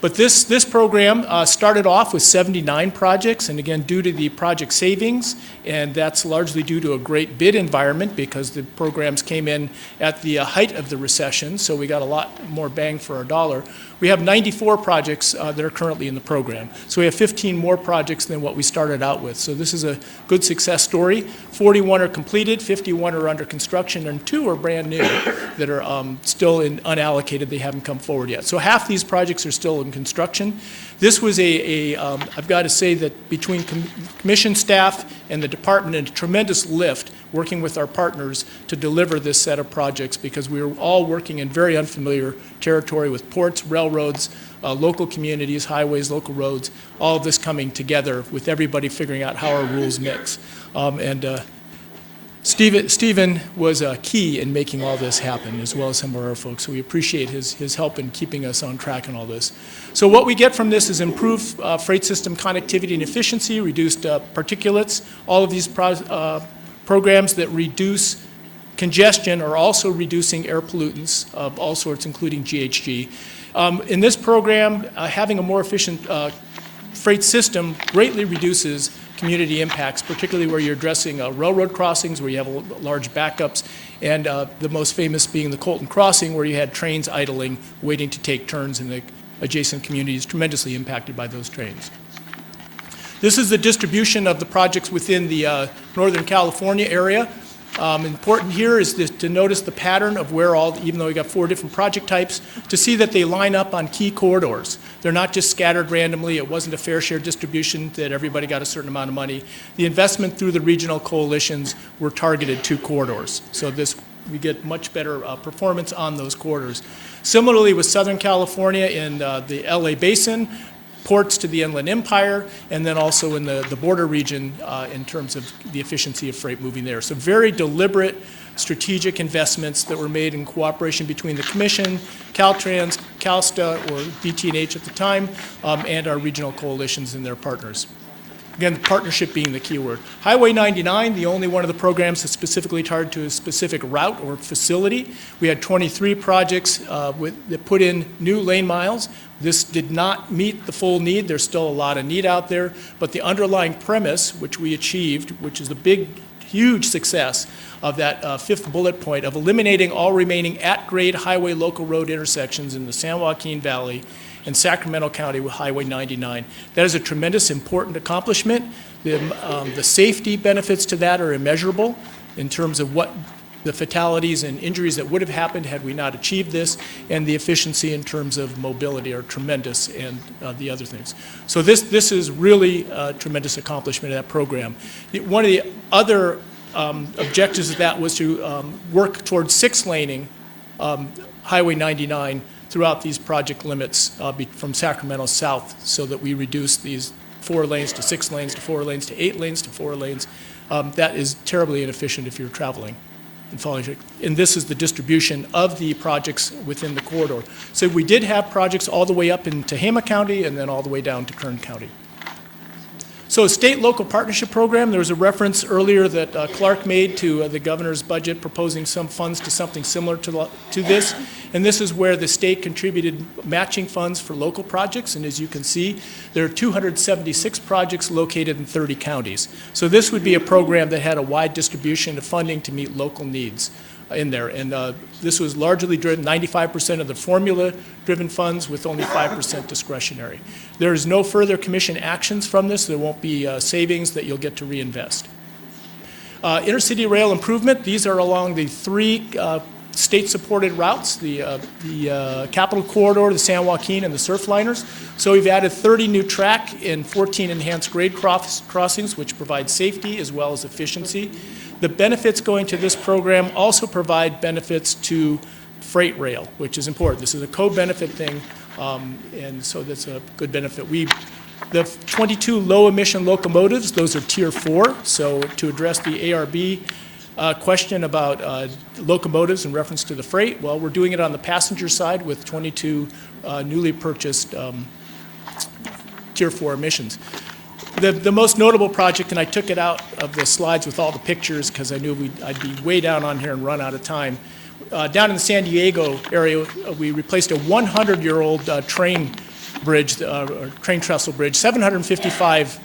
S20: but this program started off with 79 projects, and again, due to the project savings, and that's largely due to a great bid environment because the programs came in at the height of the recession, so we got a lot more bang for our dollar. We have 94 projects that are currently in the program. So we have 15 more projects than what we started out with. So this is a good success story. 41 are completed, 51 are under construction, and 2 are brand new that are still unallocated. They haven't come forward yet. So half these projects are still in construction. This was I've got to say that between commission staff and the department, a tremendous lift working with our partners to deliver this set of projects, because we were all working in very unfamiliar territory with ports, railroads, local communities, highways, local roads, all of this coming together with everybody figuring out how our rules mix. Stephen was key in making all this happen, as well as some of our folks. So we appreciate his help in keeping us on track on all this. So what we get from this is improved freight system connectivity and efficiency, reduced particulates. All of these programs that reduce congestion are also reducing air pollutants of all sorts, including GHG. In this program, having a more efficient freight system greatly reduces community impacts, particularly where you're addressing railroad crossings, where you have large backups, and the most famous being the Colton Crossing, where you had trains idling, waiting to take turns in the adjacent communities, tremendously impacted by those trains. This is the distribution of the projects within the Northern California area. Important here is to notice the pattern of where even though we got 4 different project types, to see that they line up on key corridors. They're not just scattered randomly. It wasn't a fair share distribution that everybody got a certain amount of money. The investment through the regional coalitions were targeted to corridors. So we get much better performance on those corridors. Similarly with Southern California in the LA Basin, ports to the Inland Empire, and then also in the border region in terms of the efficiency of freight moving there. So very deliberate, strategic investments that were made in cooperation between the Commission, Caltrans, CalSTA, or BT&H at the time, and our regional coalitions and their partners. Again, the partnership being the key word. Highway 99, the only one of the programs that's specifically targeted to a specific route or facility. We had 23 projects that put in new lane miles. This did not meet the full need. There's still a lot of need out there, but the underlying premise, which we achieved, which is the big, huge success of that 5th bullet point of eliminating all remaining at-grade highway local road intersections in the San Joaquin Valley and Sacramento County with Highway 99. That is a tremendous, important accomplishment. The safety benefits to that are immeasurable in terms of what the fatalities and injuries that would have happened had we not achieved this, and the efficiency in terms of mobility are tremendous, and the other things. So this is really a tremendous accomplishment of that program. One of the other objectives of that was to work towards 6-laning Highway 99 throughout these project limits from Sacramento south, so that we reduce these 4 lanes to 6 lanes to 4 lanes to 8 lanes to 4 lanes. That is terribly inefficient if you're traveling and following. And this is the distribution of the projects within the corridor. So we did have projects all the way up in Tehama County and then all the way down to Kern County. So state-local partnership program, there was a reference earlier that Clark made to the governor's budget proposing some funds to something similar to this. And this is where the state contributed matching funds for local projects. And as you can see, there are 276 projects located in 30 counties. So this would be a program that had a wide distribution of funding to meet local needs in there. And this was largely driven, 95% of the formula-driven funds with only 5% discretionary. There is no further commission actions from this. There won't be savings that you'll get to reinvest. Intercity rail improvement, these are along the 3 state-supported routes, the Capital Corridor, the San Joaquin, and the Surfliners. So we've added 30 new track and 14 enhanced grade crossings, which provide safety as well as efficiency. The benefits going to this program also provide benefits to freight rail, which is important. This is a co-benefit thing, and so that's a good benefit. The 22 low-emission locomotives, those are Tier 4, so to address the ARB question about locomotives in reference to the freight, well, we're doing it on the passenger side with 22 newly purchased Tier 4 emissions. The most notable project, and I took it out of the slides with all the pictures because I knew I'd be way down on here and run out of time. Down in the San Diego area, we replaced a 100-year-old train bridge, or train trestle bridge, 755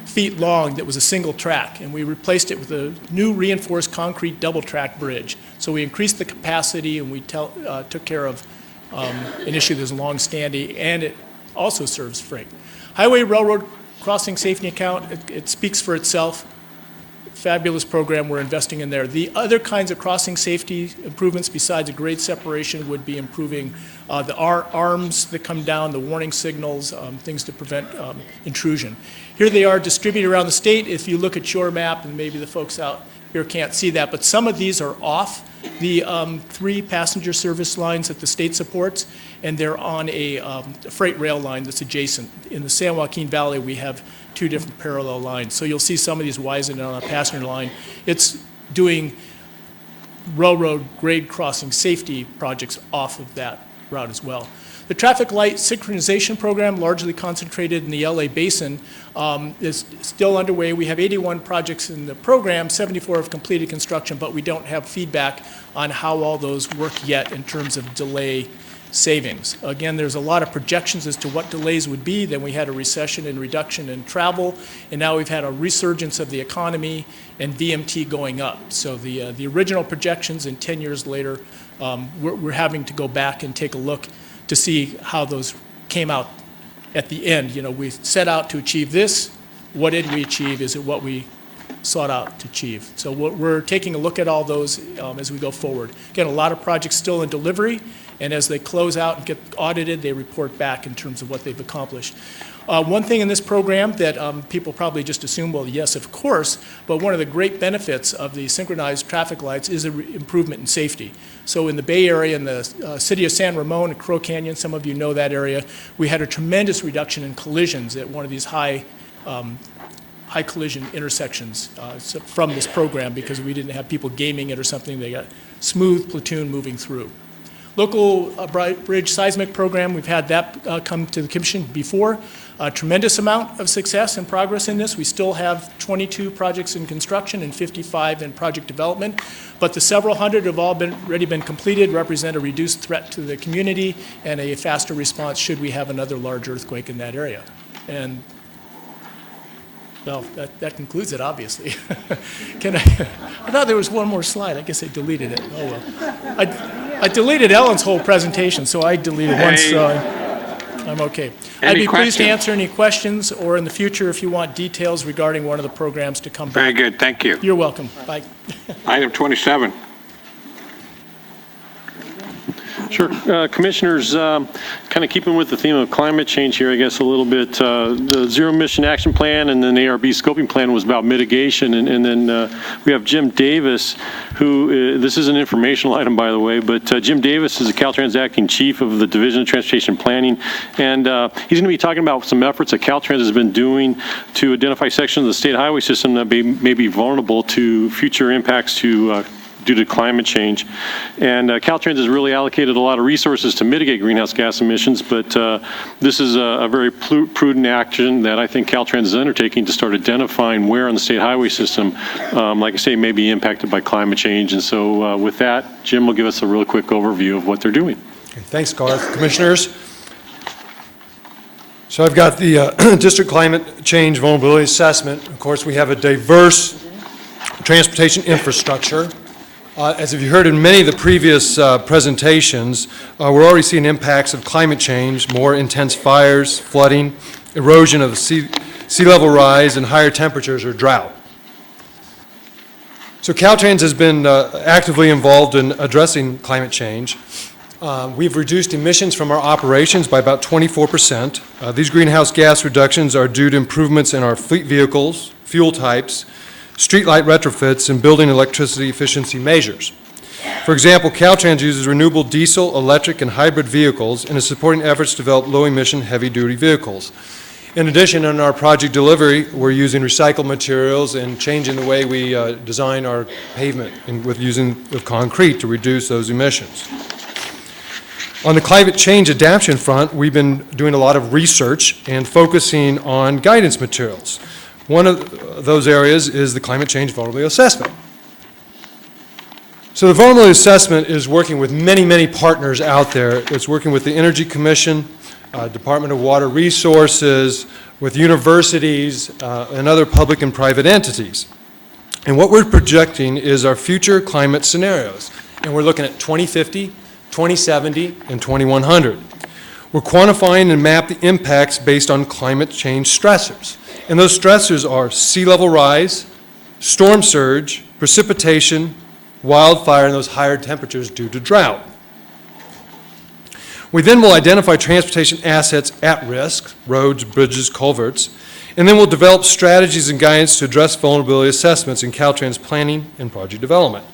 S20: feet long, that was a single track, and we replaced it with a new reinforced concrete double track bridge. So we increased the capacity, and we took care of an issue that's long-standing, and it also serves freight. Highway Railroad Crossing Safety Account, it speaks for itself. fabulous program we're investing in there. The other kinds of crossing safety improvements besides a grade separation would be improving the arms that come down, the warning signals, things to prevent intrusion. Here they are distributed around the state. If you look at your map, and maybe the folks out here can't see that, but some of these are off the 3 passenger service lines that the state supports, and they're on a freight rail line that's adjacent. In the San Joaquin Valley, we have 2 different parallel lines. So you'll see some of these wizened on a passenger line. It's doing railroad grade crossing safety projects off of that route as well. The traffic light synchronization program, largely concentrated in the LA Basin, is still underway. We have 81 projects in the program, 74 have completed construction, but we don't have feedback on how all those work yet in terms of delay savings. Again, there's a lot of projections as to what delays would be. Then we had a recession and reduction in travel, and now we've had a resurgence of the economy and VMT going up. So the original projections, and 10 years later, we're having to go back and take a look to see how those came out at the end. You know, we set out to achieve this. What did we achieve? Is it what we sought out to achieve? So we're taking a look at all those as we go forward. Again, a lot of projects still in delivery, and as they close out and get audited, they report back in terms of what they've accomplished. One thing in this program that people probably just assume, well, yes, of course, but one of the great benefits of the synchronized traffic lights is an improvement in safety. So in the Bay Area, in the city of San Ramon and Crow Canyon, some of you know that area, we had a tremendous reduction in collisions at one of these high collision intersections from this program because we didn't have people gaming it or something. They got smooth platoon moving through. Local bridge seismic program, we've had that come to the Commission before. A tremendous amount of success and progress in this. We still have 22 projects in construction and 55 in project development, but the several hundred have already been completed, represent a reduced threat to the community and a faster response should we have another large earthquake in that area. And well, that concludes it, obviously. I thought there was one more slide. I guess I deleted it. Oh, well. I deleted Ellen's whole presentation, so I deleted one slide. I'm okay. I'd be pleased to answer any questions, or in the future, if you want details regarding one of the programs to come back.
S1: Very good, thank you.
S20: You're welcome. Bye.
S1: Item 27.
S4: Sure. Commissioners, kind of keeping with the theme of climate change here, I guess a little bit, the Zero Emission Action Plan and then the ARB Scoping Plan was about mitigation. And then we have Jim Davis, who, this is an informational item, by the way, but Jim Davis is the Caltrans Acting Chief of the Division of Transportation Planning. And he's going to be talking about some efforts that Caltrans has been doing to identify sections of the state highway system that may be vulnerable to future impacts due to climate change. And Caltrans has really allocated a lot of resources to mitigate greenhouse gas emissions, but this is a very prudent action that I think Caltrans is undertaking to start identifying where on the state highway system, like I say, may be impacted by climate change. And so with that, Jim will give us a real quick overview of what they're doing.
S21: Okay, thanks, Garth. Commissioners. So I've got the District Climate Change Vulnerability Assessment. Of course, we have a diverse transportation infrastructure. As you heard in many of the previous presentations, we're already seeing impacts of climate change, more intense fires, flooding, erosion of sea level rise, and higher temperatures or drought. So Caltrans has been actively involved in addressing climate change. We've reduced emissions from our operations by about 24%. These greenhouse gas reductions are due to improvements in our fleet vehicles, fuel types, streetlight retrofits, and building electricity efficiency measures. For example, Caltrans uses renewable diesel, electric, and hybrid vehicles and is supporting efforts to develop low-emission heavy-duty vehicles. In addition, in our project delivery, we're using recycled materials and changing the way we design our pavement with using of concrete to reduce those emissions. On the climate change adaptation front, we've been doing a lot of research and focusing on guidance materials. One of those areas is the Climate Change Vulnerability Assessment. So the Vulnerability Assessment is working with many, many partners out there. It's working with the Energy Commission, Department of Water Resources, with universities, and other public and private entities. And what we're projecting is our future climate scenarios. And we're looking at 2050, 2070, and 2100. We're quantifying and map the impacts based on climate change stressors. And those stressors are sea level rise, storm surge, precipitation, wildfire, and those higher temperatures due to drought. We then will identify transportation assets at risk, roads, bridges, culverts, and then we'll develop strategies and guidance to address vulnerability assessments in Caltrans planning and project development.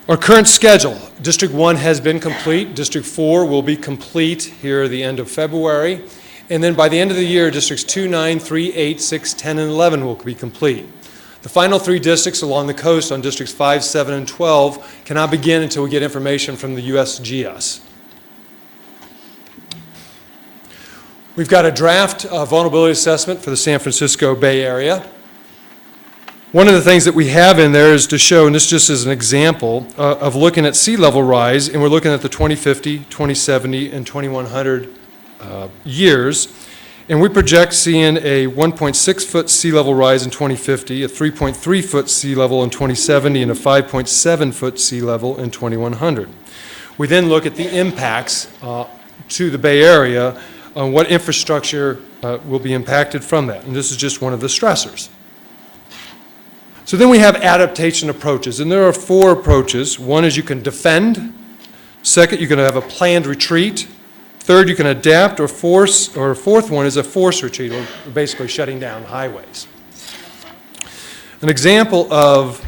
S21: Our current schedule, District 1 has been complete, District 4 will be complete here at the end of February, and then by the end of the year, Districts 2, 9, 3, 8, 6, 10, and 11 will be complete. The final 3 districts along the coast on Districts 5, 7, and 12 cannot begin until we get information from the USGS. We've got a draft vulnerability assessment for the San Francisco Bay Area. One of the things that we have in there is to show, and this just is an example, of looking at sea level rise, and we're looking at the 2050, 2070, and 2100 years. And we project seeing a 1.6 foot sea level rise in 2050, a 3.3 foot sea level in 2070, and a 5.7 foot sea level in 2100. We then look at the impacts to the Bay Area on what infrastructure will be impacted from that. And this is just one of the stressors. So then we have adaptation approaches, and there are 4 approaches. One is you can defend. Second, you can have a planned retreat. Third, you can adapt or force, or a fourth one is a forced retreat, or basically shutting down highways. An example of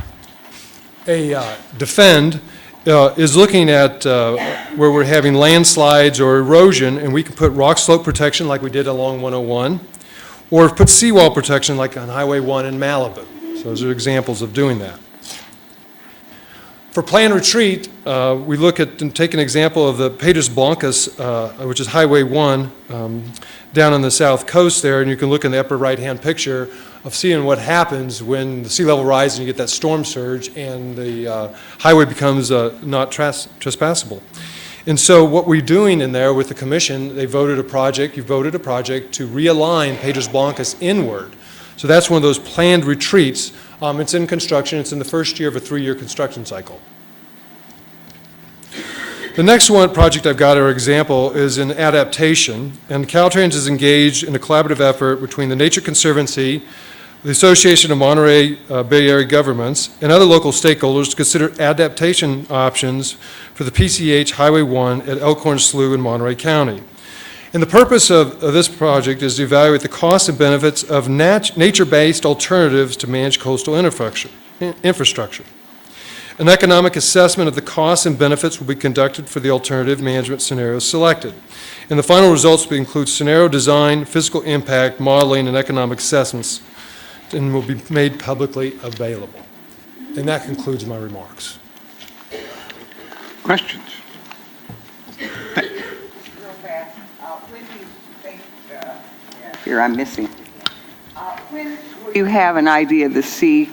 S21: a defend is looking at where we're having landslides or erosion, and we can put rock slope protection like we did along 101, or put seawall protection like on Highway 1 in Malibu. So those are examples of doing that. For planned retreat, we look at and take an example of the Pedras Blancas, which is Highway 1 down on the south coast there, and you can look in the upper right-hand picture of seeing what happens when the sea level rises and you get that storm surge and the highway becomes not trespassable. And so what we're doing in there with the commission, you voted a project to realign Pedras Blancas inward. So that's one of those planned retreats. It's in construction. It's in the first year of a 3-year construction cycle. The next project I've got, or example, is in adaptation. And Caltrans is engaged in a collaborative effort between the Nature Conservancy, the Association of Monterey Bay Area Governments, and other local stakeholders to consider adaptation options for the PCH Highway 1 at Elkhorn Slough in Monterey County. And the purpose of this project is to evaluate the costs and benefits of nature-based alternatives to manage coastal infrastructure. An economic assessment of the costs and benefits will be conducted for the alternative management scenarios selected. And the final results will include scenario design, physical impact, modeling, and economic assessments, and will be made publicly available. And that concludes my remarks.
S1: Questions?
S12: Here I'm missing. When will you have an idea of the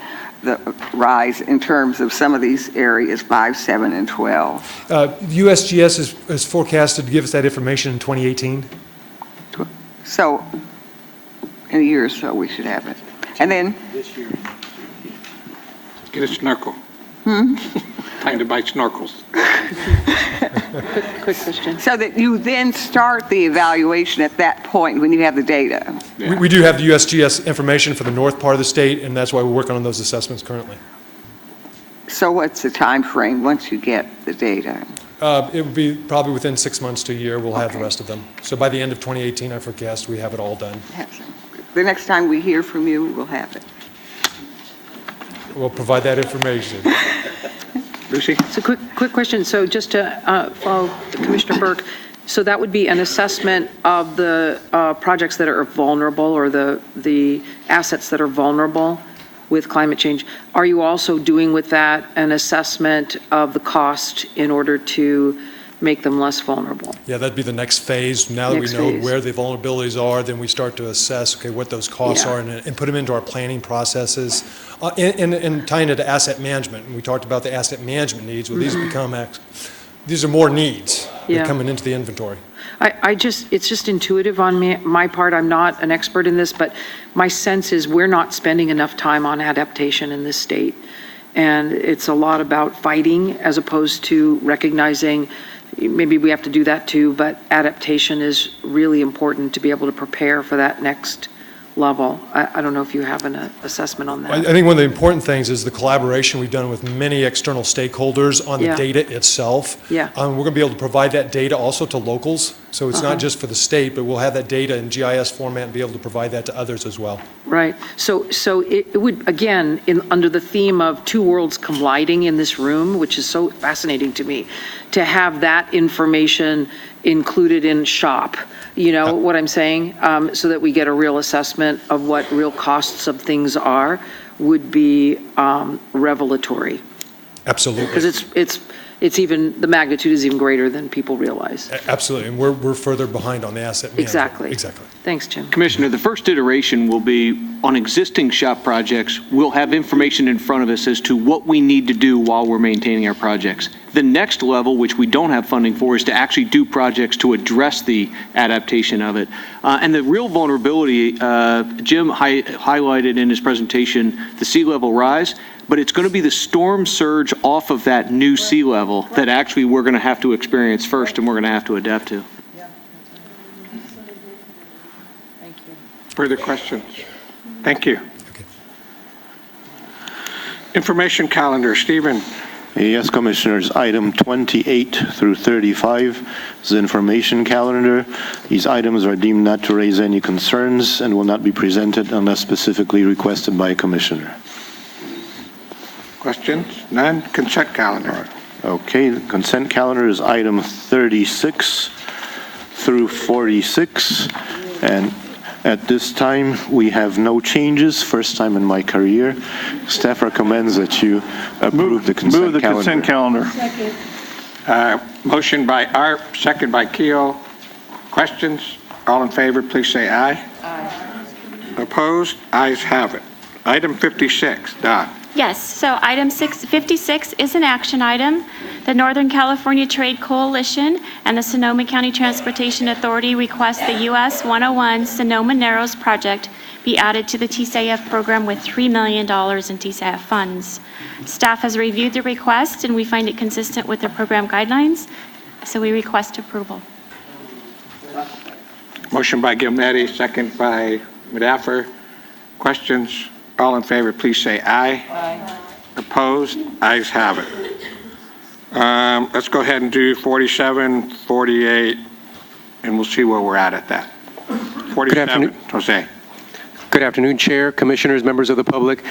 S12: rise in terms of some of these areas, 5, 7, and 12?
S21: USGS is forecasted to give us that information in 2018.
S12: So, in a year or so, we should have it. And then?
S1: This year. Get a snorkel. Time to buy snorkels.
S7: Quick question.
S12: So that you then start the evaluation at that point when you have the data.
S21: Yeah. We do have the USGS information for the north part of the state, and that's why we're working on those assessments currently.
S12: So what's the time frame once you get the data?
S21: It would be probably within 6 months to a year, we'll have the rest of them. So by the end of 2018, I forecast we have it all done.
S12: The next time we hear from you, we'll have it.
S21: We'll provide that information.
S1: Lucy?
S7: So quick question. So just to follow Commissioner Burke, so that would be an assessment of the projects that are vulnerable, or the assets that are vulnerable with climate change. Are you also doing with that an assessment of the cost in order to make them less vulnerable?
S21: Yeah, that'd be the next phase. Now that we know where the vulnerabilities are, then we start to assess, okay, what those costs are and put them into our planning processes and tying it to asset management. And we talked about the asset management needs. Well, these are more needs that are coming into the inventory.
S7: It's just intuitive on my part. I'm not an expert in this, but my sense is we're not spending enough time on adaptation in this state. And it's a lot about fighting as opposed to recognizing maybe we have to do that too, but adaptation is really important to be able to prepare for that next level. I don't know if you have an assessment on
S21: I
S7: that.
S21: think one of the important things is the collaboration we've done with many external stakeholders on the
S7: Yeah.
S21: data itself.
S7: Yeah.
S21: We're going to be able to provide that data also to locals, so it's not just for the state, but we'll have that data in GIS format and be able to provide that to others as well.
S7: Right. So it would, again, under the theme of two worlds colliding in this room, which is so fascinating to me, to have that information included in SHOP, you know what I'm saying? So that we get a real assessment of what real costs of things are, would be revelatory.
S21: Absolutely.
S7: Because it's even, the magnitude is even greater than people realize.
S21: Absolutely, and we're further behind on the asset management.
S7: Exactly.
S21: Exactly.
S7: Thanks, Jim.
S3: Commissioner, the first iteration will be on existing SHOP projects. We'll have information in front of us as to what we need to do while we're maintaining our projects. The next level, which we don't have funding for, is to actually do projects to address the adaptation of it. And the real vulnerability, Jim highlighted in his presentation, the sea level rise, but it's going to be the storm surge off of that new sea level that actually we're going to have to experience first and we're going to have to adapt to.
S1: Further questions? Thank you. Information calendar, Stephen.
S11: Yes, Commissioners. Item 28 through 35 is the information calendar. These items are deemed not to raise any concerns and will not be presented unless specifically requested by a Commissioner.
S1: Questions? None? Consent calendar.
S11: Okay, the consent calendar is item 36 through 46. And at this time, we have no changes. First time in my career. Staff recommends that you approve the consent calendar.
S6: Move the consent calendar.
S1: Motion by Art, second by Keo. Questions? All in favor, please say aye. Aye. Opposed? Ayes have it. Item 56, Don.
S19: Yes, so item 56 is an action item. The Northern California Trade Coalition and the Sonoma County Transportation Authority request the US 101 Sonoma Narrows project be added to the TCIF program with $3 million in TCIF funds. Staff has reviewed the request and we find it consistent with the program guidelines, so we request approval.
S1: Motion by Gilmetti, second by Madaffer. Questions? All in favor, please say aye. Aye. Opposed? Ayes have it. Let's go ahead and do 47, 48, and we'll see where we're at that. 47, Jose.
S22: Good afternoon, Chair, Commissioners, members of the public.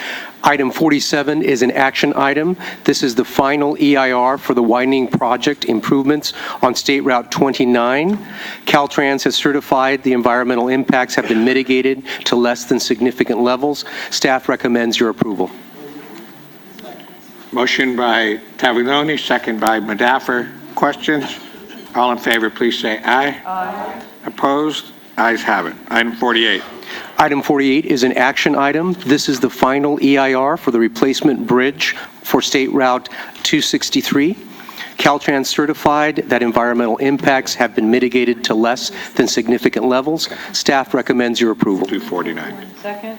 S22: Item 47 is an action item. This is the final EIR for the widening project improvements on State Route 29. Caltrans has certified the environmental impacts have been mitigated to less than significant levels. Staff recommends your approval.
S1: Motion by Tavilloni, second by Madaffer. Questions? All in favor, please say aye. Aye. Opposed? Ayes have it. Item 48.
S22: Item 48 is an action item. This is the final EIR for the replacement bridge for State Route 263. Caltrans certified that environmental impacts have been mitigated to less than significant levels. Staff recommends your approval.
S1: 249.
S2: Second.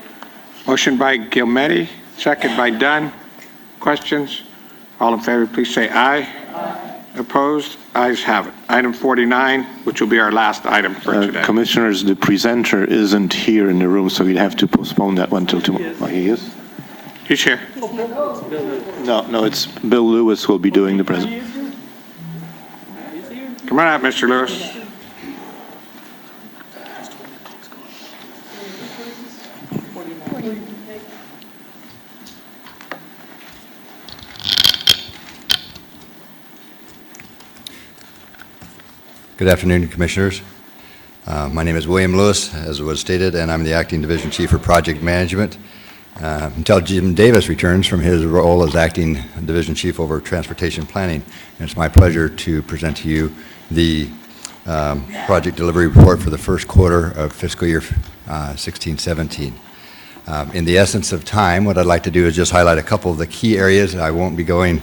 S1: Motion by Gilmetti, second by Dunn. Questions? All in favor, please say aye. Aye. Opposed? Ayes have it. Item 49, which will be our last item for today.
S11: Commissioners, the presenter isn't here in the room, so we'd have to postpone that one till tomorrow. Oh, he is?
S1: He's here.
S11: No, it's Bill Lewis who will be doing the presentation.
S1: Come on out, Mr. Lewis.
S23: Good afternoon, Commissioners. My name is William Lewis, as was stated, and I'm the Acting Division Chief for Project Management until Jim Davis returns from his role as Acting Division Chief over Transportation Planning. And it's my pleasure to present to you the project delivery report for the first quarter of fiscal year 16-17. In the essence of time, what I'd like to do is just highlight a couple of the key areas. I won't be going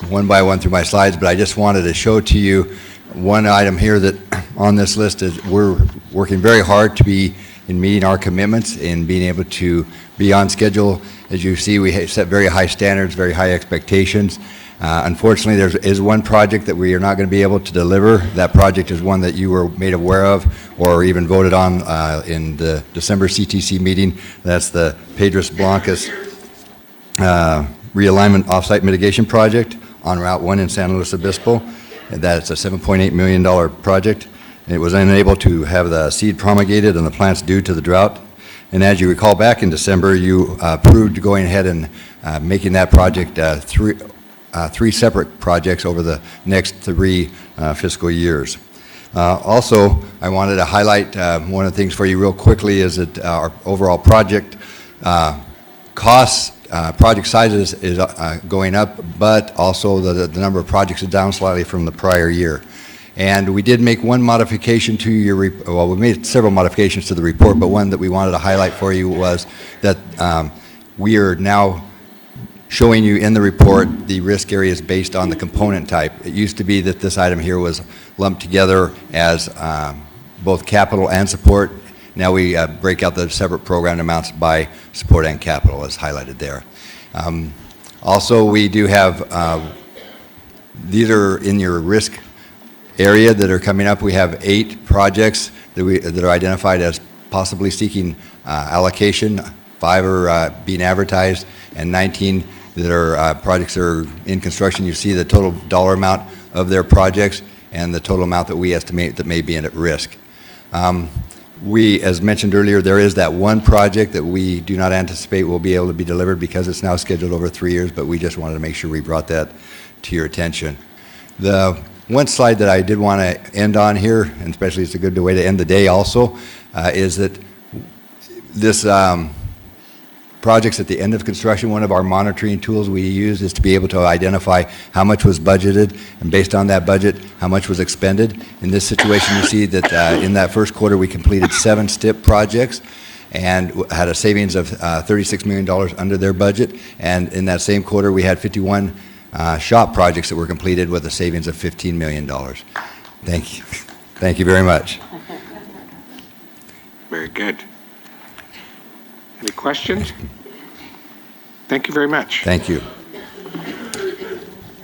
S23: one by one through my slides, but I just wanted to show to you one item here that on this list is we're working very hard to be in meeting our commitments and being able to be on schedule. As you see, we set very high standards, very high expectations, Unfortunately, there is one project that we are not going to be able to deliver. That project is one that you were made aware of or even voted on in the December CTC meeting. That's the Pedras Blancas realignment offsite mitigation project on Route 1 in San Luis Obispo. That's a $7.8 million project. It was unable to have the seed promulgated and the plants due to the drought. And as you recall, back in December, you approved going ahead and making that project three separate projects over the next 3 fiscal years. Also, I wanted to highlight one of the things for you real quickly is that our overall project costs, project sizes is going up, but also the number of projects is down slightly from the prior year. And we did make one modification to your, well, we made several modifications to the report, but one that we wanted to highlight for you was that we are now showing you in the report the risk areas based on the component type. It used to be that this item here was lumped together as both capital and support. Now we break out the separate program amounts by support and capital as highlighted there. Also, we do have, these are in your risk area that are coming up. We have 8 projects that are identified as possibly seeking allocation. 5 are being advertised, and 19 that are projects that are in construction. You see the total dollar amount of their projects and the total amount that we estimate that may be at risk. We, as mentioned earlier, there is that one project that we do not anticipate will be able to be delivered because it's now scheduled over 3 years, but we just wanted to make sure we brought that to your attention. The one slide that I did want to end on here, and especially it's a good way to end the day also, is that this projects at the end of construction, one of our monitoring tools we use is to be able to identify how much was budgeted, and based on that budget, how much was expended. In this situation, you see that in that first quarter, we completed 7 STIP projects and had a savings of $36 million under their budget. And in that same quarter, we had 51 shop projects that were completed with a savings of $15 million. Thank you. Thank you very much.
S1: Very good. Any questions? Thank you very much.
S23: Thank you.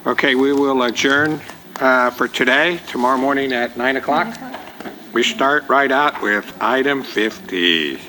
S1: Okay, we will adjourn for today. Tomorrow morning at 9 o'clock. We start right out with item 50.